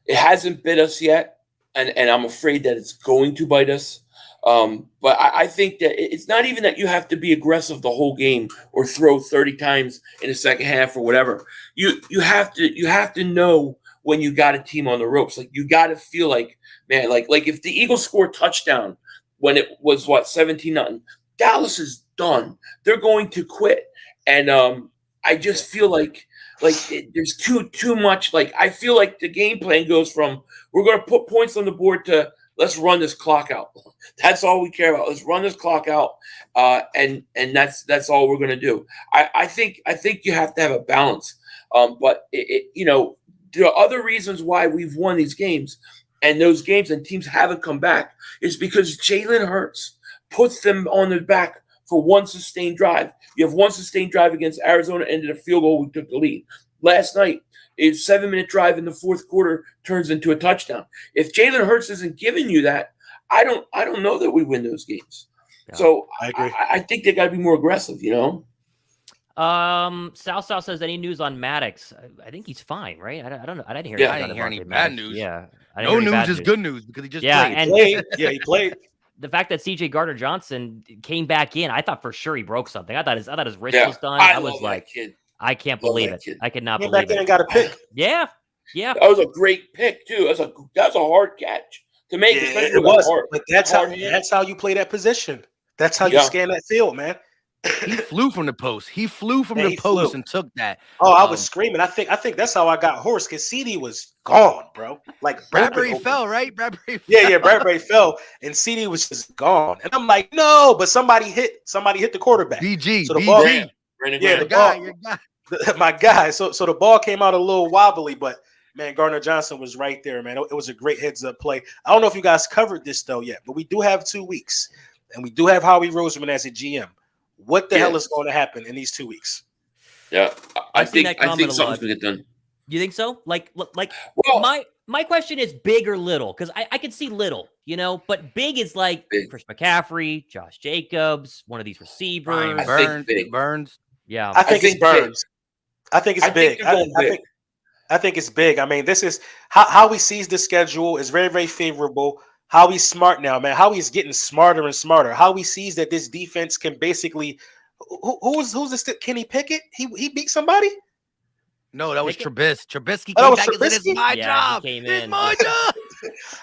it hasn't bit us yet, and I'm afraid that it's going to bite us. But I think that it's not even that you have to be aggressive the whole game or throw 30 times in the second half or whatever. You have to know when you got a team on the ropes. Like, you got to feel like, man, like if the Eagles score a touchdown when it was 17-0, Dallas is done. They're going to quit. And I just feel like there's too much. Like, I feel like the game plan goes from, we're going to put points on the board to, let's run this clock out. That's all we care about. Let's run this clock out. And that's all we're going to do. I think you have to have a balance. But there are other reasons why we've won these games, and those games and teams haven't come back is because Jalen Hurts puts them on their back for one sustained drive. You have one sustained drive against Arizona, ended a field goal, we took the lead. Last night, a 7-minute drive in the fourth quarter turns into a touchdown. If Jalen Hurts isn't giving you that, I don't know that we win those games. Yeah, so I agree. I think they got to be more aggressive, South says, any news on Maddox? I think he's fine, right? I don't know. I didn't hear. Yeah, I didn't hear any bad news. Yeah, no news is good news because he just played. He played. The fact that C.J. Gardner-Johnson came back in, I thought for sure he broke something. I thought his wrist was done. I was like, I can't believe it. I could not believe it. Back in and got a pick. Yeah. That was a great pick too. That was a hard catch to make. Yeah, it was, but that's how you play that position. That's how you scan that field, man. He flew from the post. He flew from the post and took that. Oh, I was screaming. I think that's how I got hoarse because CD was gone, bro. Like Bradbury fell, right? Bradbury fell. Yeah, Bradbury fell, and CD was just gone. And I'm like, no, but somebody hit the quarterback. BG, so the ball, your guy. My guy. So the ball came out a little wobbly, but man, Gardner-Johnson was right there, man. It was a great heads-up play. I don't know if you guys covered this though yet, but we do have 2 weeks, and we do have Howie Roseman as a GM. What the hell is going to happen in these 2 weeks? Yeah, I think something's going to get done. You think so? Like, well, my question is big or little, because I could see little, but big is like Chris McCaffrey, Josh Jacobs, one of these receivers, Burns. Yeah, I think it's Burns. I think it's big. I think it's big. I mean, this is how he sees the schedule is very, very favorable. How he's smart now, man. How he's getting smarter and smarter. How he sees that this defense can basically who's this? Kenny Pickett? He beat somebody? No, that was Trubisky. That was Trubisky. It's my job. It's my job.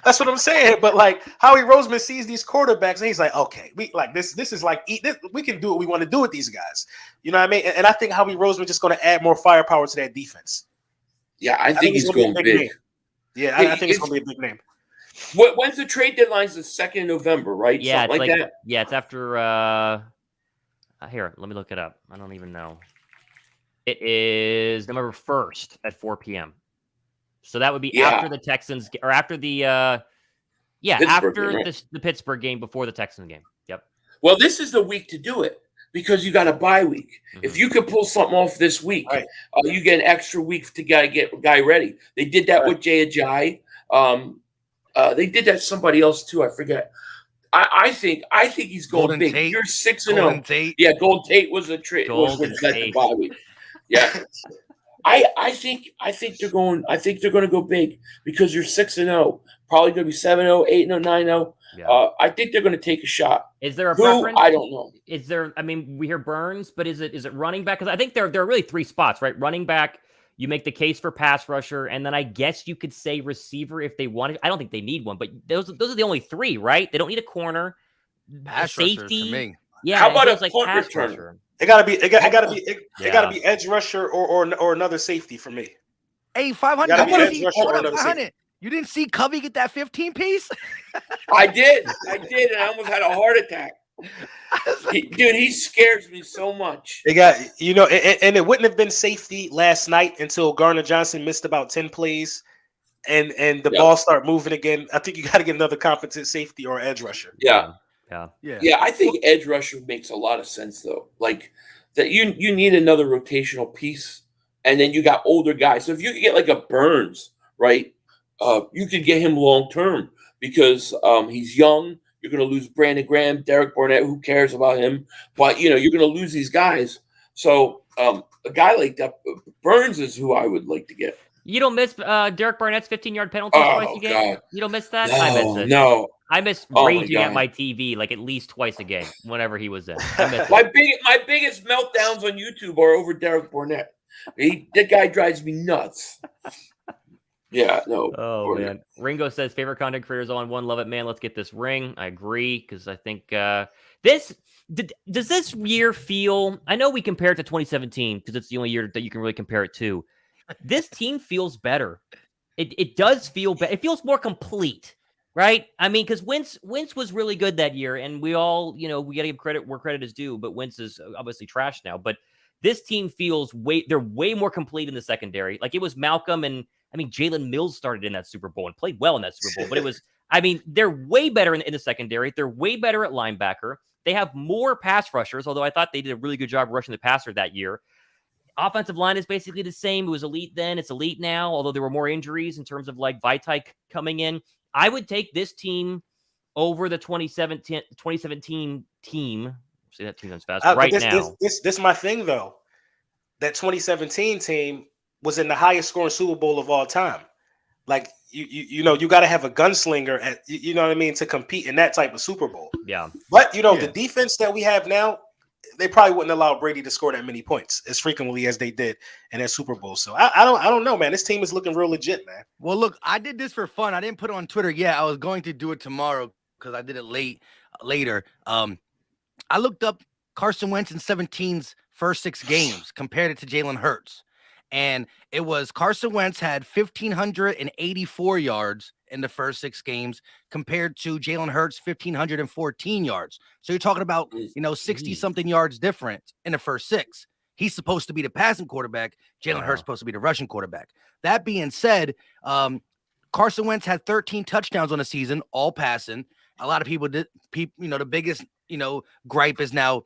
That's what I'm saying. But like Howie Roseman sees these quarterbacks and he's like, okay, we like this. This is like we can do what we want to do with these guys. You know what I mean? And I think Howie Roseman just going to add more firepower to that defense. Yeah, I think he's going big. Yeah, I think it's going to be a big name. When's the trade deadline? The 2nd of November, right? Yeah, something it's like that. Yeah, it's after. Here, let me look it up. I don't even know. It is November 1st at 4 p.m. So that would be after the Texans or after the the Pittsburgh game before the Texans game. Yep. Well, this is the week to do it because you got a bye week. Mm-hmm. If you could pull something off this week, you get an extra week to get a guy ready. They did that with Jay Ajayi. They did that to somebody else too. I forget. I think he's going Golden big. Tate. You're 6-0. Yeah, Golden Tate was a trade. Golden Tate. Yeah. I think they're going. I think they're going to go big because you're 6-0, probably going to be 7-0, 8-0, 9-0. Yeah. I think they're going to take a shot. Is there a Who? preference? I don't know. Is there? I mean, we hear Burns, but is it running back? Because I think there are really three spots, right? Running back, you make the case for pass rusher, and then I guess you could say receiver if they wanted. I don't think they need one, but those are the only three, right? They don't need a corner, Pass safety. rusher to me. Yeah, How about it feels a like punt pass returner? rusher. It gotta be edge rusher or another safety for me. Hey, 500. gotta be You, edge see, rusher hold or up, another 500. You didn't see Covey get that 15 piece? I did, and I almost had a heart attack. Dude, he scares me so much. They got and it wouldn't have been safety last night until Garner Johnson missed about 10 plays, and the ball start moving again. I think you got to get another competent safety or edge rusher. Yeah. Yeah. I think edge rusher makes a lot of sense though. Like that, you need another rotational piece, and then you got older guys. So if you could get like a Burns, right, you could get him long term because he's young. You're going to lose Brandon Graham, Derek Barnett. Who cares about him? But you're going to lose these guys. So a guy like that, Burns, is who I would like to get. You don't miss Derek Barnett's 15-yard penalty twice a game? God. You don't miss that? No, I miss it. No. I miss raging at my TV like at least twice a game whenever he was in. I miss it. My biggest meltdowns on YouTube are over Derek Barnett. That guy drives me nuts. Yeah, no. Oh, man. Ringo says, favorite content creators on one. Love it, man. Let's get this ring. I agree, because I think does this year feel, I know we compare it to 2017, because it's the only year that you can really compare it to. This team feels better. It does feel better. It feels more complete, right? I mean, because Wentz was really good that year, and we all, we got to give credit where credit is due, but Wentz is obviously trash now. But this team feels they're way more complete in the secondary. Like, it was Malcolm and, Jalen Mills started in that Super Bowl and played well in that Super Bowl, but it was, they're way better in the secondary. They're way better at linebacker. They have more pass rushers, although I thought they did a really good job rushing the passer that year. Offensive line is basically the same. It was elite then. It's elite now, although there were more injuries in terms of like Vitek coming in. I would take this team over the 2017 team. See that team that's fast now. This is my thing though. That 2017 team was in the highest scoring Super Bowl of all time. Like you got to have a gunslinger to compete in that type of Super Bowl. Yeah. But the defense that we have now, they probably wouldn't allow Brady to score that many points as frequently as they did in that Super Bowl. So I don't know, man. This team is looking real legit, man. Well, look, I did this for fun. I didn't put it on Twitter yet. I was going to do it tomorrow because I did it later. I looked up Carson Wentz in 17's first 6 games, compared it to Jalen Hurts. And it was Carson Wentz had 1,584 yards in the first 6 games compared to Jalen Hurts 1,514 yards. So you're talking about 60-something yards different in the first 6. He's supposed to be the passing quarterback. Jalen Hurts supposed to be the rushing quarterback. That being said, Carson Wentz had 13 touchdowns on the season, all passing. A lot of people did. The biggest gripe is now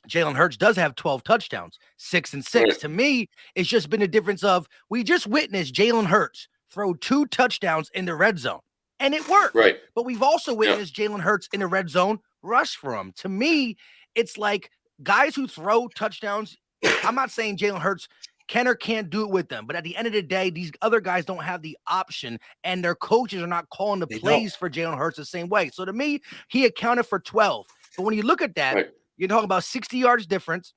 Jalen Hurts does have 12 touchdowns, 6 and 6. To me, it's just been a difference of we just witnessed Jalen Hurts throw 2 touchdowns in the red zone, and it worked. Right. But we've also witnessed Jalen Hurts in the red zone rush for him. To me, it's like guys who throw touchdowns. I'm not saying Jalen Hurts can or can't do it with them, but at the end of the day, these other guys don't have the option, and their coaches are not calling the plays for Jalen Hurts the same way. So to me, he accounted for 12. But when you look at that, you're talking about 60 yards difference.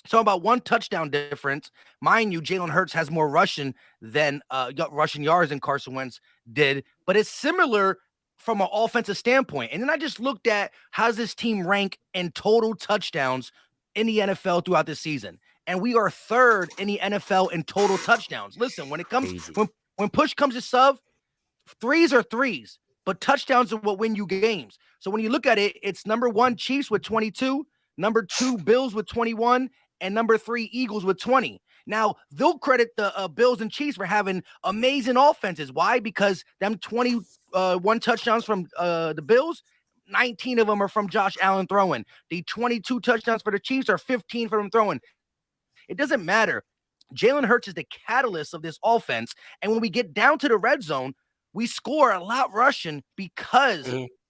Talking about 1 touchdown difference. Mind you, Jalen Hurts has more rushing yards than Carson Wentz did, but it's similar from an offensive standpoint. And then I just looked at how does this team rank in total touchdowns in the NFL throughout this season. And we are 3rd in the NFL in total touchdowns. Listen, when it comes when push comes to shove, 3s are 3s, but touchdowns are what win you games. So when you look at it, it's number 1 Chiefs with 22, number 2 Bills with 21, and number 3 Eagles with 20. Now, they'll credit the Bills and Chiefs for having amazing offenses. Why? Because them 21 touchdowns from the Bills, 19 of them are from Josh Allen throwing. The 22 touchdowns for the Chiefs are 15 from them throwing. It doesn't matter. Jalen Hurts is the catalyst of this offense. And when we get down to the red zone, we score a lot rushing because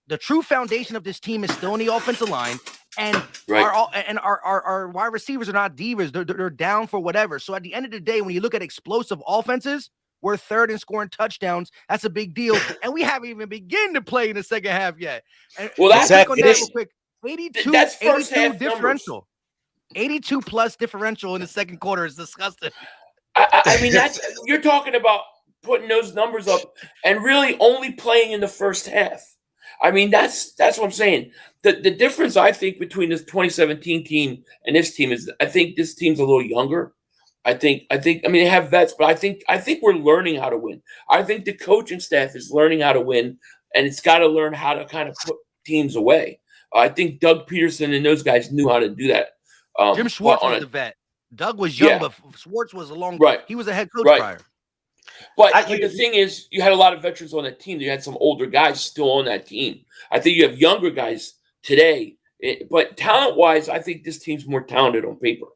the true foundation of this team is still in the offensive line. And our wide receivers are not divas. They're down for whatever. So at the end of the day, when you look at explosive offenses, we're third in scoring touchdowns. That's a big deal. And we haven't even begun to play in the second half yet. And well, that's on that real quick. 82, that's first 82 half differential. 82 plus differential in the second quarter is disgusting. I mean, you're talking about putting those numbers up and really only playing in the first half. I mean, that's what I'm saying. The difference, I think, between this 2017 team and this team is I think this team's a little younger. I mean, they have vets, but I think we're learning how to win. I think the coaching staff is learning how to win, and it's got to learn how to kind of put teams away. I think Doug Peterson and those guys knew how to do that. Jim Schwartz was the vet. Doug was young, but Schwartz was he was a head coach prior. But the thing is, you had a lot of veterans on that team. You had some older guys still on that team. I think you have younger guys today. But talent-wise, I think this team's more talented on paper.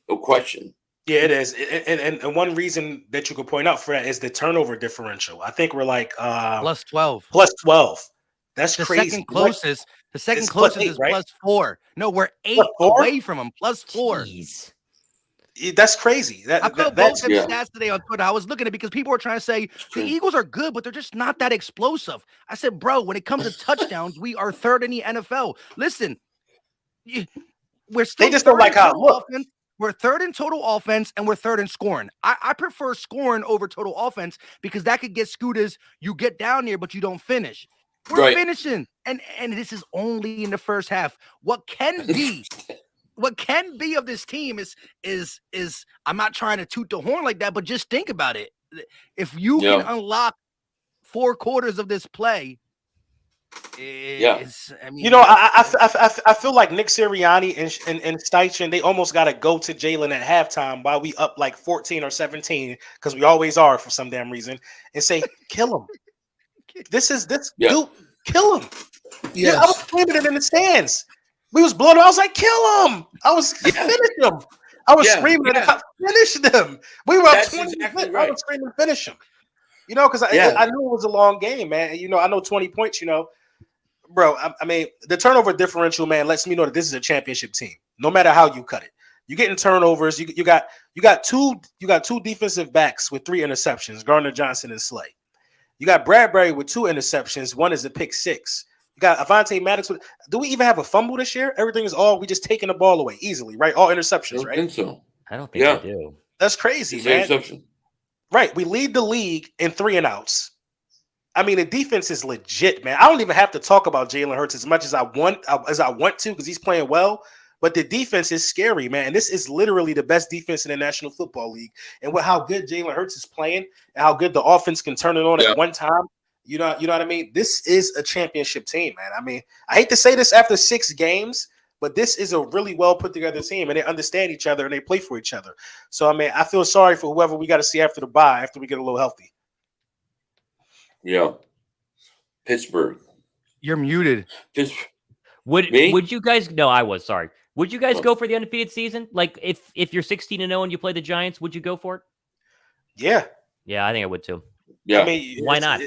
No question. Yeah, it is. And one reason that you could point out for that is the turnover differential. I think we're like plus 12. Plus 12. That's the crazy. The second closest is right? plus 4. No, we're 8 away from them. Plus 4. Jeez. That's crazy. I put both of the stats today on Twitter. I was looking at it because people were trying to say the Eagles are good, but they're just not that explosive. I said, bro, when it comes to touchdowns, we are third in the NFL. Listen, we're still they just don't like how it looks. We're third in total offense, and we're third in scoring. I prefer scoring over total offense because that could get skewed as you get down there, but you don't finish. We're finishing, and this is only in the first half. What can be of this team is I'm not trying to toot the horn like that, but just think about it. If you can unlock 4 quarters of this play, I mean, I feel like Nick Sirianni and Steichen, they almost got to go to Jalen at halftime while we up like 14 or 17 because we always are for some damn reason, and say, kill him. Dude, kill him. Yeah, I was screaming it in the stands. We was blowing. I was like, kill him. I was finish him. I was screaming, finish them. We were up 20 exactly right. I was screaming, finish him. You know, because I knew it was a long game, man. You know, I know 20 points. You know, bro. I mean, the turnover differential, man, lets me know that this is a championship team. No matter how you cut it, you're getting turnovers. You got two defensive backs with 3 interceptions, Gardner Johnson and Slay. You got Bradbury with 2 interceptions. One is a pick 6. You got Avonte Maddox. Do we even have a fumble this year? Everything is we just taking the ball away easily, right? All interceptions, right? I think so. I don't think we do. That's crazy, man. Interception. Right. We lead the league in 3 and outs. I mean, the defense is legit, man. I don't even have to talk about Jalen Hurts as much as I want to because he's playing well. But the defense is scary, man. And this is literally the best defense in the National Football League. And with how good Jalen Hurts is playing and how good the offense can turn it on at one time, you know what I mean? This is a championship team, man. I mean, I hate to say this after 6 games, but this is a really well put together team, and they understand each other and they play for each other. So, I mean, I feel sorry for whoever we got to see after the bye, after we get a little healthy. Yeah. Pittsburgh. You're muted. Would you guys? No, I was sorry. Would you guys go for the undefeated season? Like if you're 16-0 and you play the Giants, would you go for it? Yeah. Yeah, I think I would too. Yeah. I mean, why not?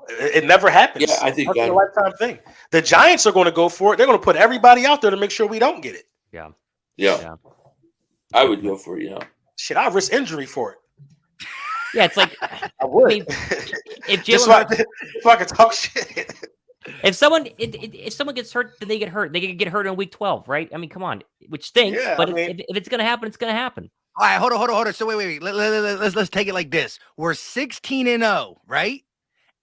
It never happens. Yeah, I think that's a lifetime thing. The Giants are going to go for it. They're going to put everybody out there to make sure we don't get it. Yeah. I would go for it. Yeah. Shit, I risk injury for it. Yeah, it's like I would. I mean, if Just so I can talk shit. If someone gets hurt, then they get hurt. They can get hurt in week 12, right? I mean, come on, which stinks. Yeah, but if it's gonna happen, it's gonna happen. All right, hold on. So wait. Let's take it like this. We're 16-0, right?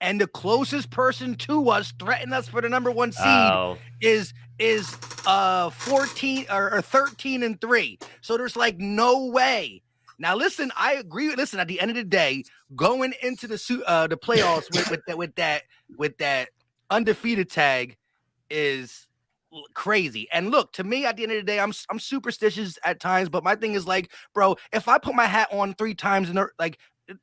And the closest person to us, threatening us for the number 1 seed, is 14 or 13-3. So there's like no way. Now, listen, I agree. Listen, at the end of the day, going into the playoffs with that undefeated tag is crazy. And look, to me, at the end of the day, I'm superstitious at times, but my thing is like, bro, if I put my hat on 3 times and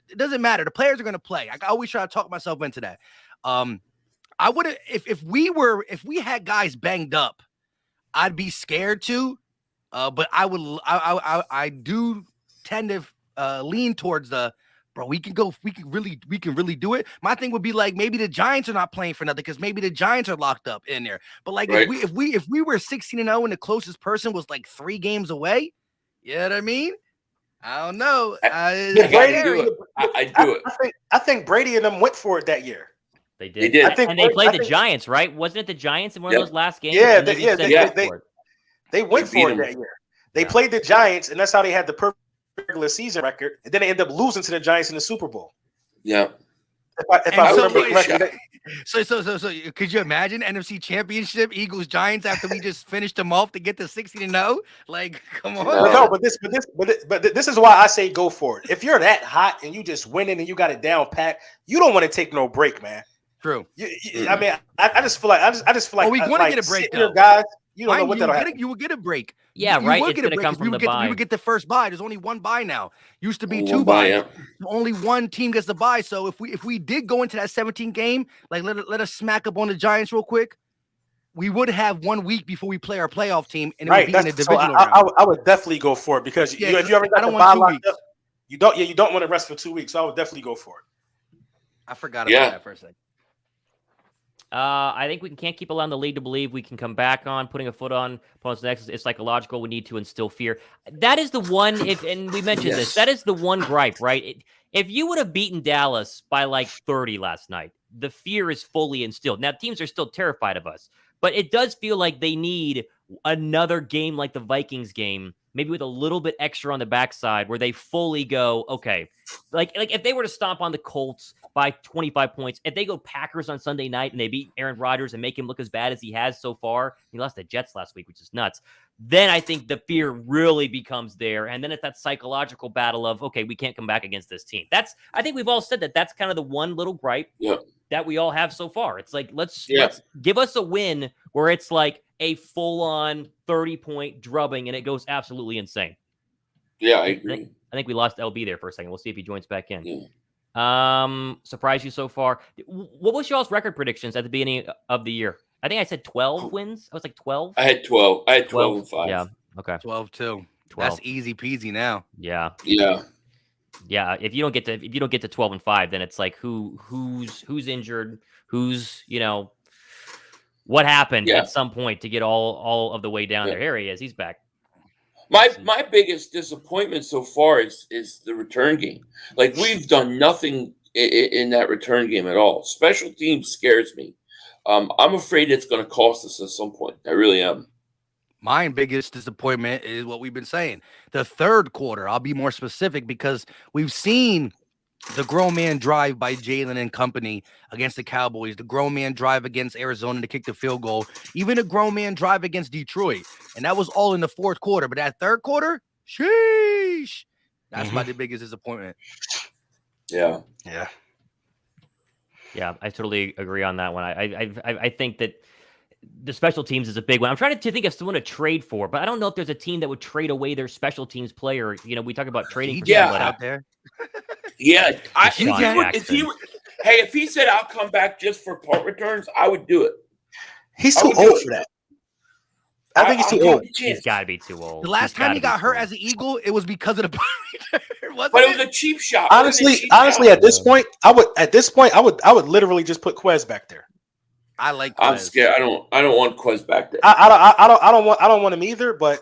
it doesn't matter. The players are going to play. I always try to talk myself into that. I would have if we had guys banged up, I'd be scared too. But I do tend to lean towards the bro, we can really do it. My thing would be like maybe the Giants are not playing for nothing because maybe the Giants are locked up in there. But like Right. if we were 16-0 and the closest person was like 3 games away, you know what I mean? I don't know. I gotta do it. I do it. I think Brady and them went for it that year. They did. They did. And they played the Giants, right? Wasn't it the Giants in one of those last games? Yeah, And they went for it that year. They played the Giants, and that's how they had the perfect regular season record. And then they ended up losing to the Giants in the Super Bowl. Yeah. If I remember correctly. So could you imagine NFC Championship Eagles Giants after we just finished them off to get to 16-0? Like, come on. But this is why I say go for it. If you're that hot and you just winning and you got it down pat, you don't want to take no break, man. True. I mean, I just feel like we want to get a break, though. Guys, you don't know what that'll happen. You will get a break. Yeah, you right. Will it's get going a to break come from the bye. We would get the first bye. There's only one bye now. Used to be Only 2 one bye, buys. Only one team gets the bye. So if we did go into that 17 game, like let us smack up on the Giants real quick, we would have 1 week before we play our playoff team, and it would be in the divisional round. I would definitely go for it because if you already got the bye locked up, you don't want to rest for 2 weeks. So I would definitely go for it. I forgot about that for a second. I think we can't keep allowing the league to believe we can come back on putting a foot on opponent's necks. It's psychological. We need to instill fear. That is the one. And we mentioned this. That is the one gripe, right? If you would have beaten Dallas by like 30 last night, the fear is fully instilled. Now teams are still terrified of us, but it does feel like they need another game like the Vikings game, maybe with a little bit extra on the backside, where they fully go, okay, like if they were to stomp on the Colts by 25 points, if they go Packers on Sunday night and they beat Aaron Rodgers and make him look as bad as he has so far, he lost the Jets last week, which is nuts. Then I think the fear really becomes there. And then it's that psychological battle of, okay, we can't come back against this team. I think we've all said that's kind of the one little gripe that we all have so far. It's like, let's give us a win where it's like a full-on 30-point drubbing and it goes absolutely insane. Yeah, I agree. I think we lost LB there for a second. We'll see if he joins back in. Yeah. Surprised you so far. What was y'all's record predictions at the beginning of the year? I think I said 12 wins. I was like 12. I had 12. I had 12 and 5. Yeah. Okay. 12-2. That's easy peasy now. Yeah. Yeah. Yeah. If you don't get to 12 and 5, then it's like who's injured, who's, what happened at some point to get all of the way down there. Here he is. He's back. My biggest disappointment so far is the return game. Like, we've done nothing in that return game at all. Special teams scares me. I'm afraid it's going to cost us at some point. I really am. My biggest disappointment is what we've been saying. The third quarter, I'll be more specific, because we've seen the grown man drive by Jalen and company against the Cowboys, the grown man drive against Arizona to kick the field goal, even a grown man drive against Detroit. And that was all in the fourth quarter. But that third quarter, sheesh. That's my biggest disappointment. Yeah. Yeah. Yeah, I totally agree on that one. I think that the special teams is a big one. I'm trying to think of someone to trade for, but I don't know if there's a team that would trade away their special teams player. We talk about trading for someone out there. Yeah, if he said I'll come back just for punt returns, I would do it. He's too old for that. I think he's too old. He's got to be too old. The last time he got hurt as an Eagle, it was because of the punt return, but it was a cheap shot. Honestly, at this point, I would literally just put Quez back there. I like Quez. I'm scared. I don't want Quez back there. I don't want him either, but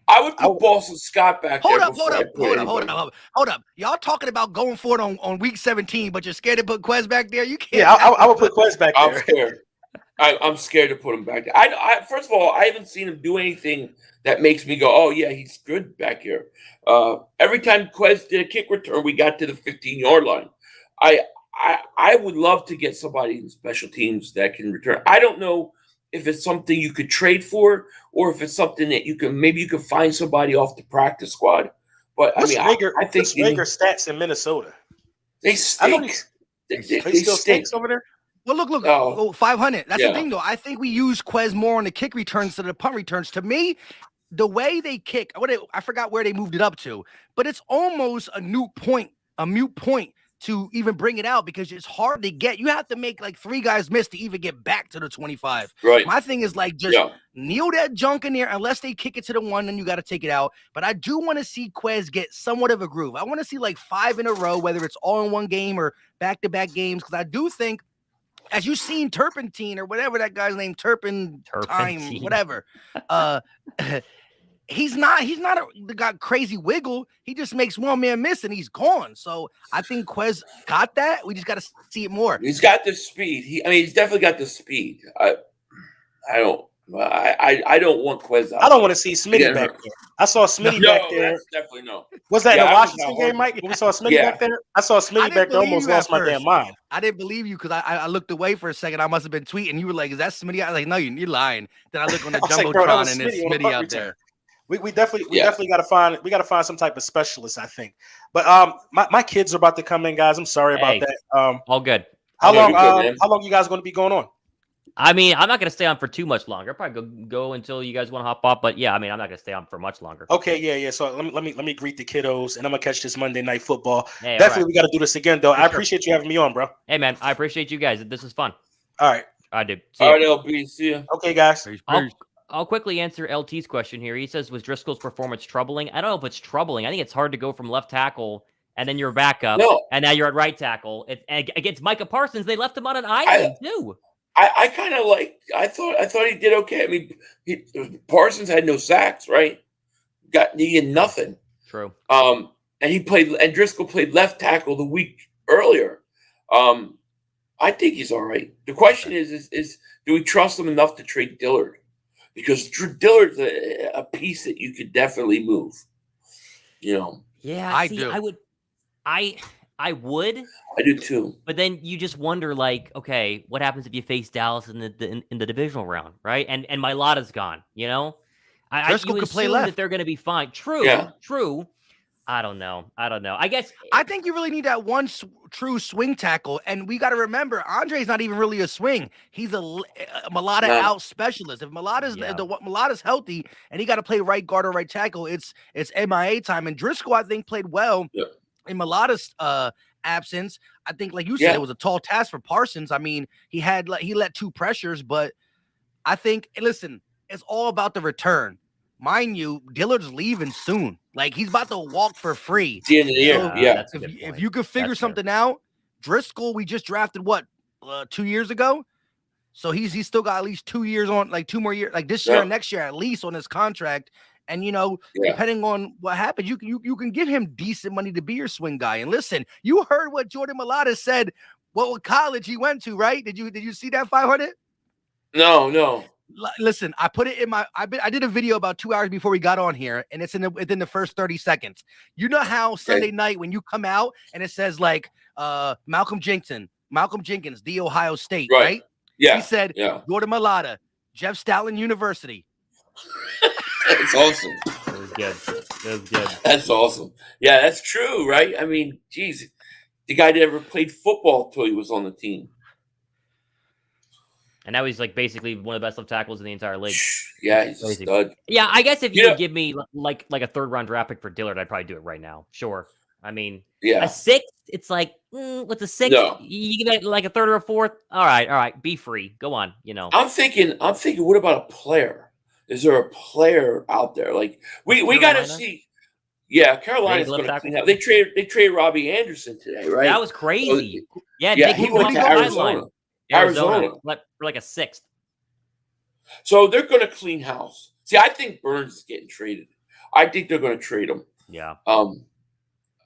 I would put Boston Scott back there. Hold up. Y'all talking about going for it on week 17, but you're scared to put Quez back there? You can't. Yeah, I would put Quez back there. I'm scared. I'm scared to put him back there. I first of all, I haven't seen him do anything that makes me go, oh yeah, he's good back here. Every time Quez did a kick return, we got to the 15-yard line. I would love to get somebody in special teams that can return. I don't know if it's something you could trade for, or if it's something that you can find somebody off the practice squad. But I think Rager stats in Minnesota. They stink. They still stinks over there. Well, look, 500. That's the thing, though. I think we use Quez more on the kick returns than the punt returns. To me, the way they kick, I forgot where they moved it up to, but it's almost a moot point to even bring it out because it's hard to get. You have to make like 3 guys miss to even get back to the 25. Right. My thing is like just kneel that junk in there unless they kick it to the 1, then you got to take it out. But I do want to see Quez get somewhat of a groove. I want to see like 5 in a row, whether it's all in one game or back-to-back games, because I do think, as you've seen Turpentine or whatever that guy's name, Turpentine, whatever. He's not got crazy wiggle. He just makes one man miss and he's gone. So I think Quez got that. We just got to see it more. He's got the speed. He's definitely got the speed. I don't want Quez out. I don't want to see Smitty back there. I saw Smitty back there. That's definitely no. Was that in the Washington game, Mike? When we saw Smitty back there? I saw Smitty back there. Almost lost my damn mind. I didn't believe you because I looked away for a second. I must have been tweeting. You were like, "Is that Smitty?" I was like, "No, you're lying." Then I look on the Jumbotron and it's Smitty out there. We definitely got to find some type of specialist, I think. But my kids are about to come in, guys. I'm sorry about that. All good. How long you guys going to be going on? I mean, I'm not going to stay on for too much longer. I'll probably go until you guys want to hop off. But yeah, I mean, I'm not going to stay on for much longer. Okay, yeah. So let me greet the kiddos, and I'm gonna catch this Monday Night Football. Hey, definitely, we got to do this again, though. I appreciate you having me on, bro. Hey, man, I appreciate you guys. This is fun. All right, I do. All right, LB, see you. Okay, guys. I'll quickly answer LT's question here. He says, was Driscoll's performance troubling? I don't know if it's troubling. I think it's hard to go from left tackle and then you're back up, and now you're at right tackle. Against Micah Parsons, they left him on an island too. I kind of I thought he did okay. I mean, Parsons had no sacks, right? He had nothing. True. And Driscoll played left tackle the week earlier. I think he's all right. The question is do we trust him enough to trade Dillard? Because Dillard's a piece that you could definitely move. You know. Yeah, I do. I would. I do too. But then you just wonder, like, okay, what happens if you face Dallas in the divisional round, right? And Mailata's gone. You know, Driscoll could play left. That they're going to be fine. True. I don't know. I guess I think you really need that one true swing tackle, and we got to remember Andre's not even really a swing. He's a Mailata out specialist. If Mailata's healthy and he got to play right guard or right tackle, it's MIA time. And Driscoll, I think, played well in Mailata's absence. I think, like you said, it was a tall task for Parsons. I mean, he let 2 pressures, but I think, listen, it's all about the return. Mind you, Dillard's leaving soon. Like, he's about to walk for free. At the end of the year, If you could figure something out, Driscoll, we just drafted 2 years ago? So he's still got at least 2 years on, like 2 more years, like this year and next year at least on his contract. And, you know, depending on what happens, you can give him decent money to be your swing guy. And listen, you heard what Jordan Mailata said, what college he went to, right? Did you see that 500? No. Listen, I put it in my. I did a video about 2 hours before we got on here, and it's within the first 30 seconds. You know how Sunday night when you come out and it says like Malcolm Jenkins, the Ohio State, right? Yeah. He said Jordan Mailata, Jeff Stoutland University. That's awesome. That was good. That's awesome. Yeah, that's true, right? I mean, geez, the guy never played football till he was on the team. And now he's like basically one of the best left tackles in the entire league. Yeah, he's a stud. Yeah, I guess if you would give me like a 3rd round draft pick for Dillard, I'd probably do it right now. Sure. I mean, a 6th, it's like, what's a 6th? No. You give it like a 3rd or a 4th. All right. Be free. Go on. You know. I'm thinking, what about a player? Is there a player out there? Like we got to see. Yeah, Carolina's going to clean up. They traded Robbie Anderson today, right? That was crazy. So, he went to Arizona. For like a 6th. So they're going to clean house. See, I think Burns is getting traded. I think they're going to trade him. Yeah. Oh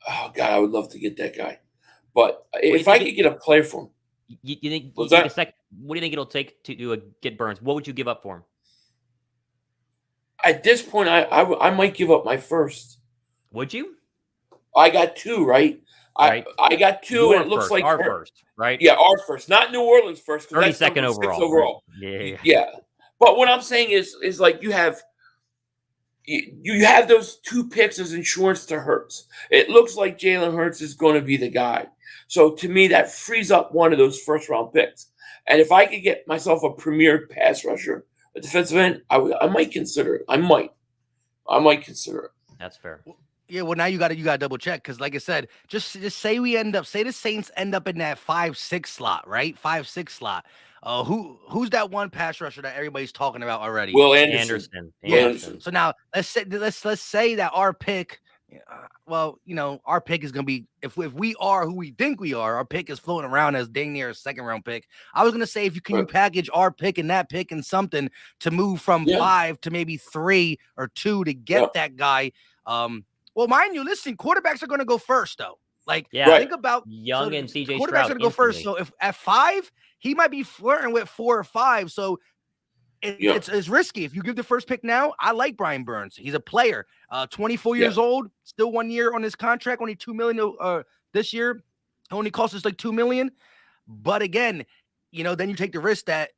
God, I would love to get that guy. But if I could get a player for him, you think? What do you think it'll take to get Burns? What would you give up for him? At this point, I might give up my first. Would you? I got 2, right? Right. I got 2, and it looks like our first, right? Yeah, our first, not New Orleans first. 32nd overall. Right? Yeah. But what I'm saying is like you have those 2 picks as insurance to Hurts. It looks like Jalen Hurts is going to be the guy. So to me, that frees up one of those 1st round picks. And if I could get myself a premier pass rusher, a defensive end, I might consider it. I might consider it. That's fair. Yeah, well, now you got to double check because, like I said, just say the Saints end up in that 5-6 slot, right? 5-6 slot. Who's that one pass rusher that everybody's talking about already? Will Anderson. Yeah. So now let's say that our pick, our pick is gonna be if we are who we think we are, our pick is floating around as dang near a second round pick. I was gonna say if you package our pick and that pick and something to move from 5 to maybe 3 or 2 to get that guy. Well, mind you, listen, quarterbacks are going to go first, though. Like, think about Young and CJ Stroud. Quarterbacks going to go first. So if at 5, he might be flirting with 4 or 5. So it's risky. If you give the first pick now, I like Brian Burns. He's a player, 24 years old, still 1 year on his contract, only $2 million this year. Only cost us like $2 million. But again, then you take the risk that,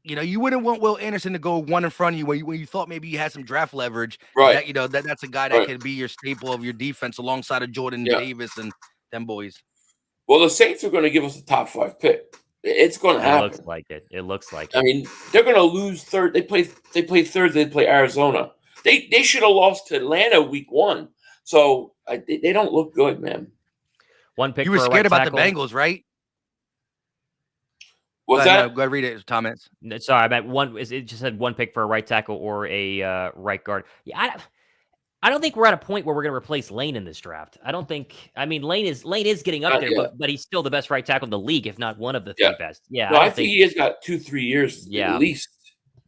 you wouldn't want Will Anderson to go one in front of you when you thought maybe you had some draft leverage. Right. That's a guy that can be your staple of your defense alongside of Jordan Davis and them boys. Well, the Saints are going to give us a top 5 pick. It's going to happen. It looks like it. I mean, they're going to lose third. They play Thursday. They play Arizona. They should have lost to Atlanta week 1. So they don't look good, man. One pick. You were scared about the Bengals, right? What's that? No, go ahead, read it, Thomas. Sorry, I meant one. It just said one pick for a right tackle or a right guard. Yeah, I don't think we're at a point where we're going to replace Lane in this draft. I don't think. I mean, Lane is getting up there, but he's still the best right tackle in the league, if not one of the 3 best. Yeah, no, I think he has got 2-3 years at least.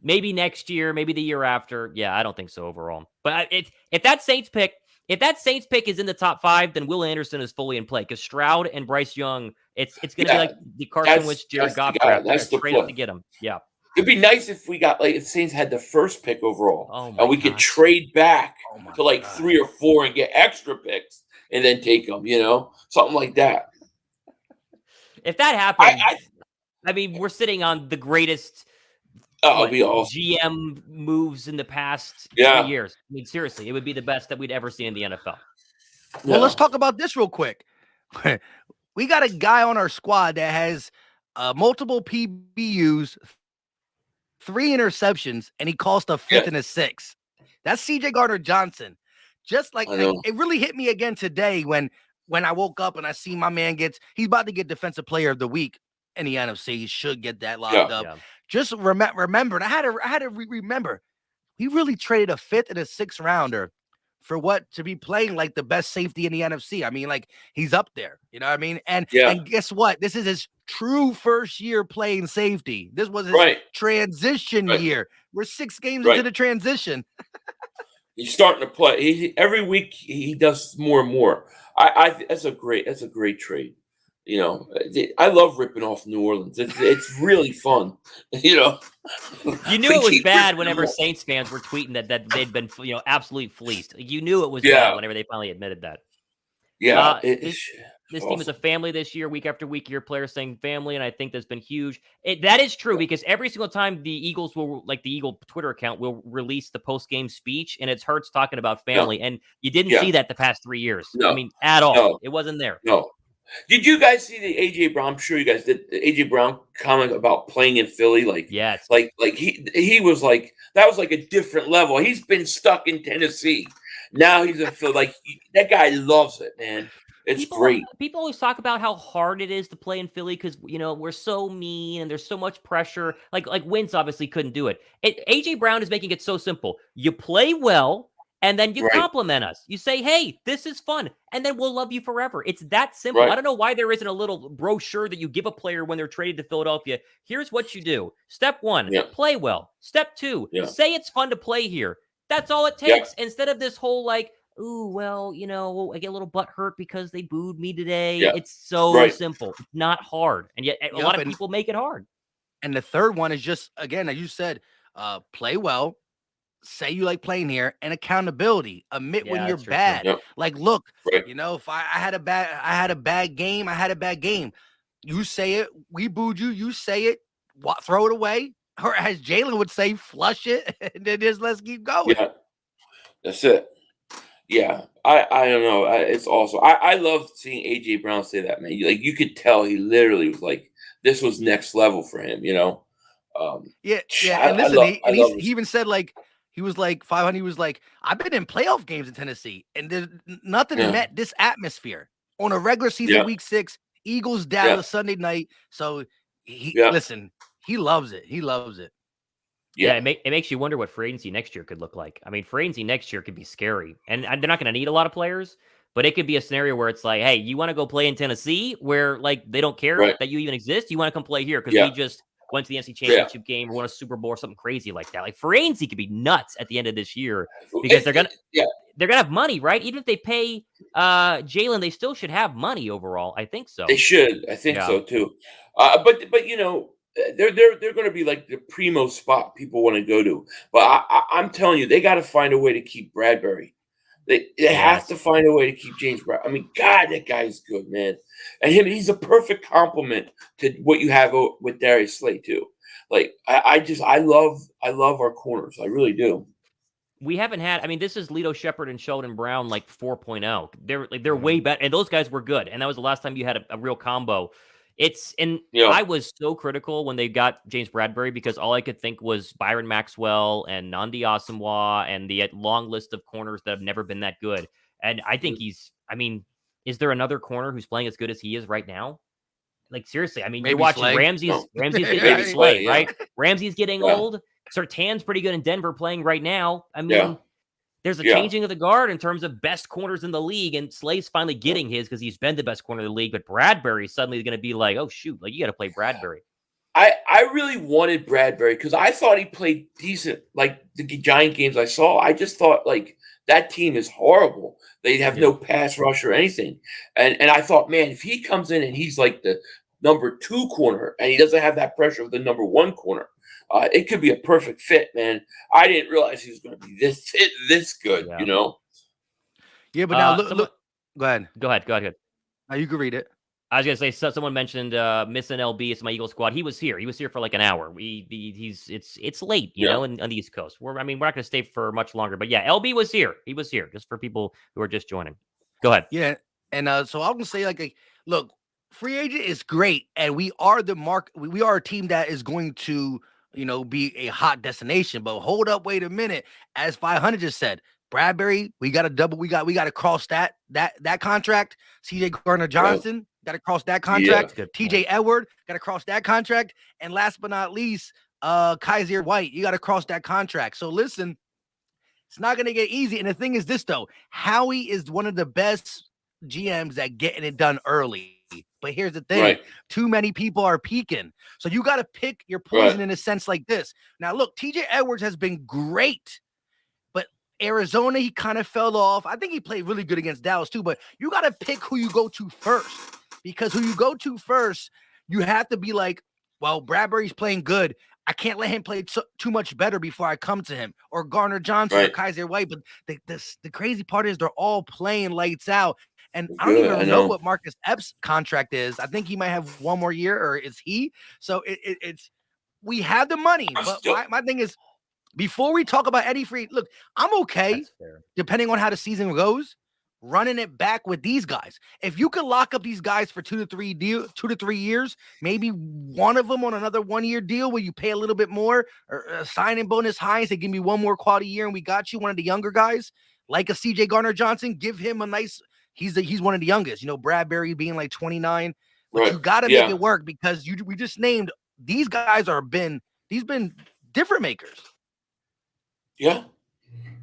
Maybe next year, maybe the year after. Yeah, I don't think so overall. But if that Saints pick is in the top 5, then Will Anderson is fully in play because Stroud and Bryce Young. It's going to be like the Carson Wentz, Jared Goff draft. That's the straight up to get him. Yeah. It'd be nice if we got the Saints had the first pick overall, and we could trade back to 3 or 4 and get extra picks, and then take them. Something like that. If that happened, I mean, we're sitting on the greatest. It'd be awesome. GM moves in the past 3 years. I mean, seriously, it would be the best that we'd ever seen in the NFL. Well, let's talk about this real quick. We got a guy on our squad that has multiple PBUs, 3 interceptions, and he cost a 5th and a 6th. That's CJ Gardner-Johnson. Just like it really hit me again today when I woke up and I see my man he's about to get Defensive Player of the Week in the NFC. He should get that locked up. Yeah. Just remember, I had to remember, we really traded a 5th and a 6th rounder for what to be playing like the best safety in the NFC. I mean, like he's up there, you know what I mean? And guess what? This is his true first year playing safety. This was his transition year. We're 6 games into the transition. He's starting to play. Every week he does more and more. That's a great trade. I love ripping off New Orleans. It's really fun. You knew it was bad whenever Saints fans were tweeting that they'd been absolutely fleeced. You knew it was bad whenever they finally admitted that. Yeah, this team is a family this year. Week after week, your players saying family, and I think that's been huge. That is true because every single time the Eagles will, like the Eagle Twitter account, will release the post game speech, and it's Hurts talking about family, and you didn't see that the past 3 years. No. I mean, at all. No. It wasn't there. No. Did you guys see the AJ Brown? I'm sure you guys did. The AJ Brown comment about playing in Philly, like he was like that was like a different level. He's been stuck in Tennessee. Now he's in Philly. That guy loves it, man. It's great. People always talk about how hard it is to play in Philly because we're so mean and there's so much pressure. Like Wentz obviously couldn't do it. AJ Brown is making it so simple. You play well. And then you compliment us. You say, hey, this is fun. And then we'll love you forever. It's that simple. I don't know why there isn't a little brochure that you give a player when they're traded to Philadelphia. Here's what you do. Step 1, play well. Step 2, say it's fun to play here. That's all it takes. Instead of this whole ooh, well, I get a little butt hurt because they booed me today. Yeah. It's so simple. It's not hard. And yet a lot of people make it hard. And the third one is just, again, as you said, play well. Say you like playing here, and accountability. Admit when you're bad. Yep. Like, look, if I had a bad game, I had a bad game. You say it. We booed you. You say it. Throw it away, or as Jalen would say, flush it, and then just let's keep going. Yeah, that's it. Yeah, I don't know. It's awesome. I love seeing AJ Brown say that, man. You could tell he literally was like, this was next level for him. And listen, he even said He was like 500. He was like, I've been in playoff games in Tennessee, and there's nothing met this atmosphere on a regular season week 6, Eagles, Dallas, Sunday night. So listen, he loves it. He loves it. Yeah, it makes you wonder what free agency next year could look like. I mean, free agency next year could be scary, and they're not going to need a lot of players, but it could be a scenario where it's like, hey, you want to go play in Tennessee where like they don't care that you even exist? You want to come play here because we just went to the NFC Championship game or won a Super Bowl or something crazy like that. Like free agency could be nuts at the end of this year because they're gonna have money, right? Even if they pay Jalen, they still should have money overall. I think so. They should. I think so too. But you know, they're going to be like the primo spot people want to go to. But I'm telling you, they got to find a way to keep Bradbury. They have to find a way to keep James Brown. I mean, God, that guy's good, man. And he's a perfect complement to what you have with Darius Slay too. Like I love our corners. I really do. We haven't had. I mean, this is Lito Shepherd and Sheldon Brown like 4.0. They're way better, and those guys were good. And that was the last time you had a real combo. I was so critical when they got James Bradbury because all I could think was Byron Maxwell and Nnamdi Asomugha and the long list of corners that have never been that good. And I think is there another corner who's playing as good as he is right now? Like seriously, I mean, you're watching Slay. Ramsey's getting Slay, right? Ramsey's getting old. Sertan's pretty good in Denver playing right now. I mean, there's a changing of the guard in terms of best corners in the league, and Slay's finally getting his because he's been the best corner in the league. But Bradbury's suddenly going to be like, oh, shoot, like you got to play Bradbury. I really wanted Bradbury because I thought he played decent, like the Giant games I saw. I just thought, like, that team is horrible. They have no pass rush or anything. And I thought, man, if he comes in and he's like the number 2 corner and he doesn't have that pressure of the number 1 corner, it could be a perfect fit, man. I didn't realize he was going to be this good, you know? Yeah, but now look. Go ahead. Go ahead. Now you can read it. I was gonna say someone mentioned missing LB. It's my Eagle squad. He was here for like an hour. It's late, you know, on the East Coast. We're not gonna stay for much longer. But yeah, LB was here. He was here just for people who are just joining. Go ahead. Yeah, and so I'm gonna say look, free agent is great, and we are the we are a team that is going to be a hot destination. But hold up, wait a minute. As 500 just said, Bradbury, we got to double. We got to cross that contract. CJ Gardner-Johnson. Got to cross that contract. TJ Edward got to cross that contract. And last but not least, Kaiser White, you got to cross that contract. So listen, it's not going to get easy. And the thing is this, though, Howie is one of the best GMs at getting it done early. But here's the thing, too many people are peaking. So you got to pick your poison in a sense like this. Now, look, TJ Edwards has been great. But Arizona, he kind of fell off. I think he played really good against Dallas, too. But you got to pick who you go to first. Because who you go to first, you have to be like, well, Bradbury's playing good. I can't let him play too much better before I come to him. Or Garner Johnson or Kaiser White. But the crazy part is they're all playing lights out. And I don't even know what Marcus Epps' contract is. I think he might have one more year, or is he? So it's we have the money. But my thing is, before we talk about Eddie Free, look, I'm okay, depending on how the season goes, running it back with these guys. If you could lock up these guys for 2 to 3 years, maybe one of them on another 1-year deal where you pay a little bit more, or a signing bonus high and say, give me one more quality year and we got you, one of the younger guys, like a CJ Gardner-Johnson, give him a nice, he's one of the youngest, Bradbury being like 29, but you got to make it work because we just named, these guys been different makers. Yeah.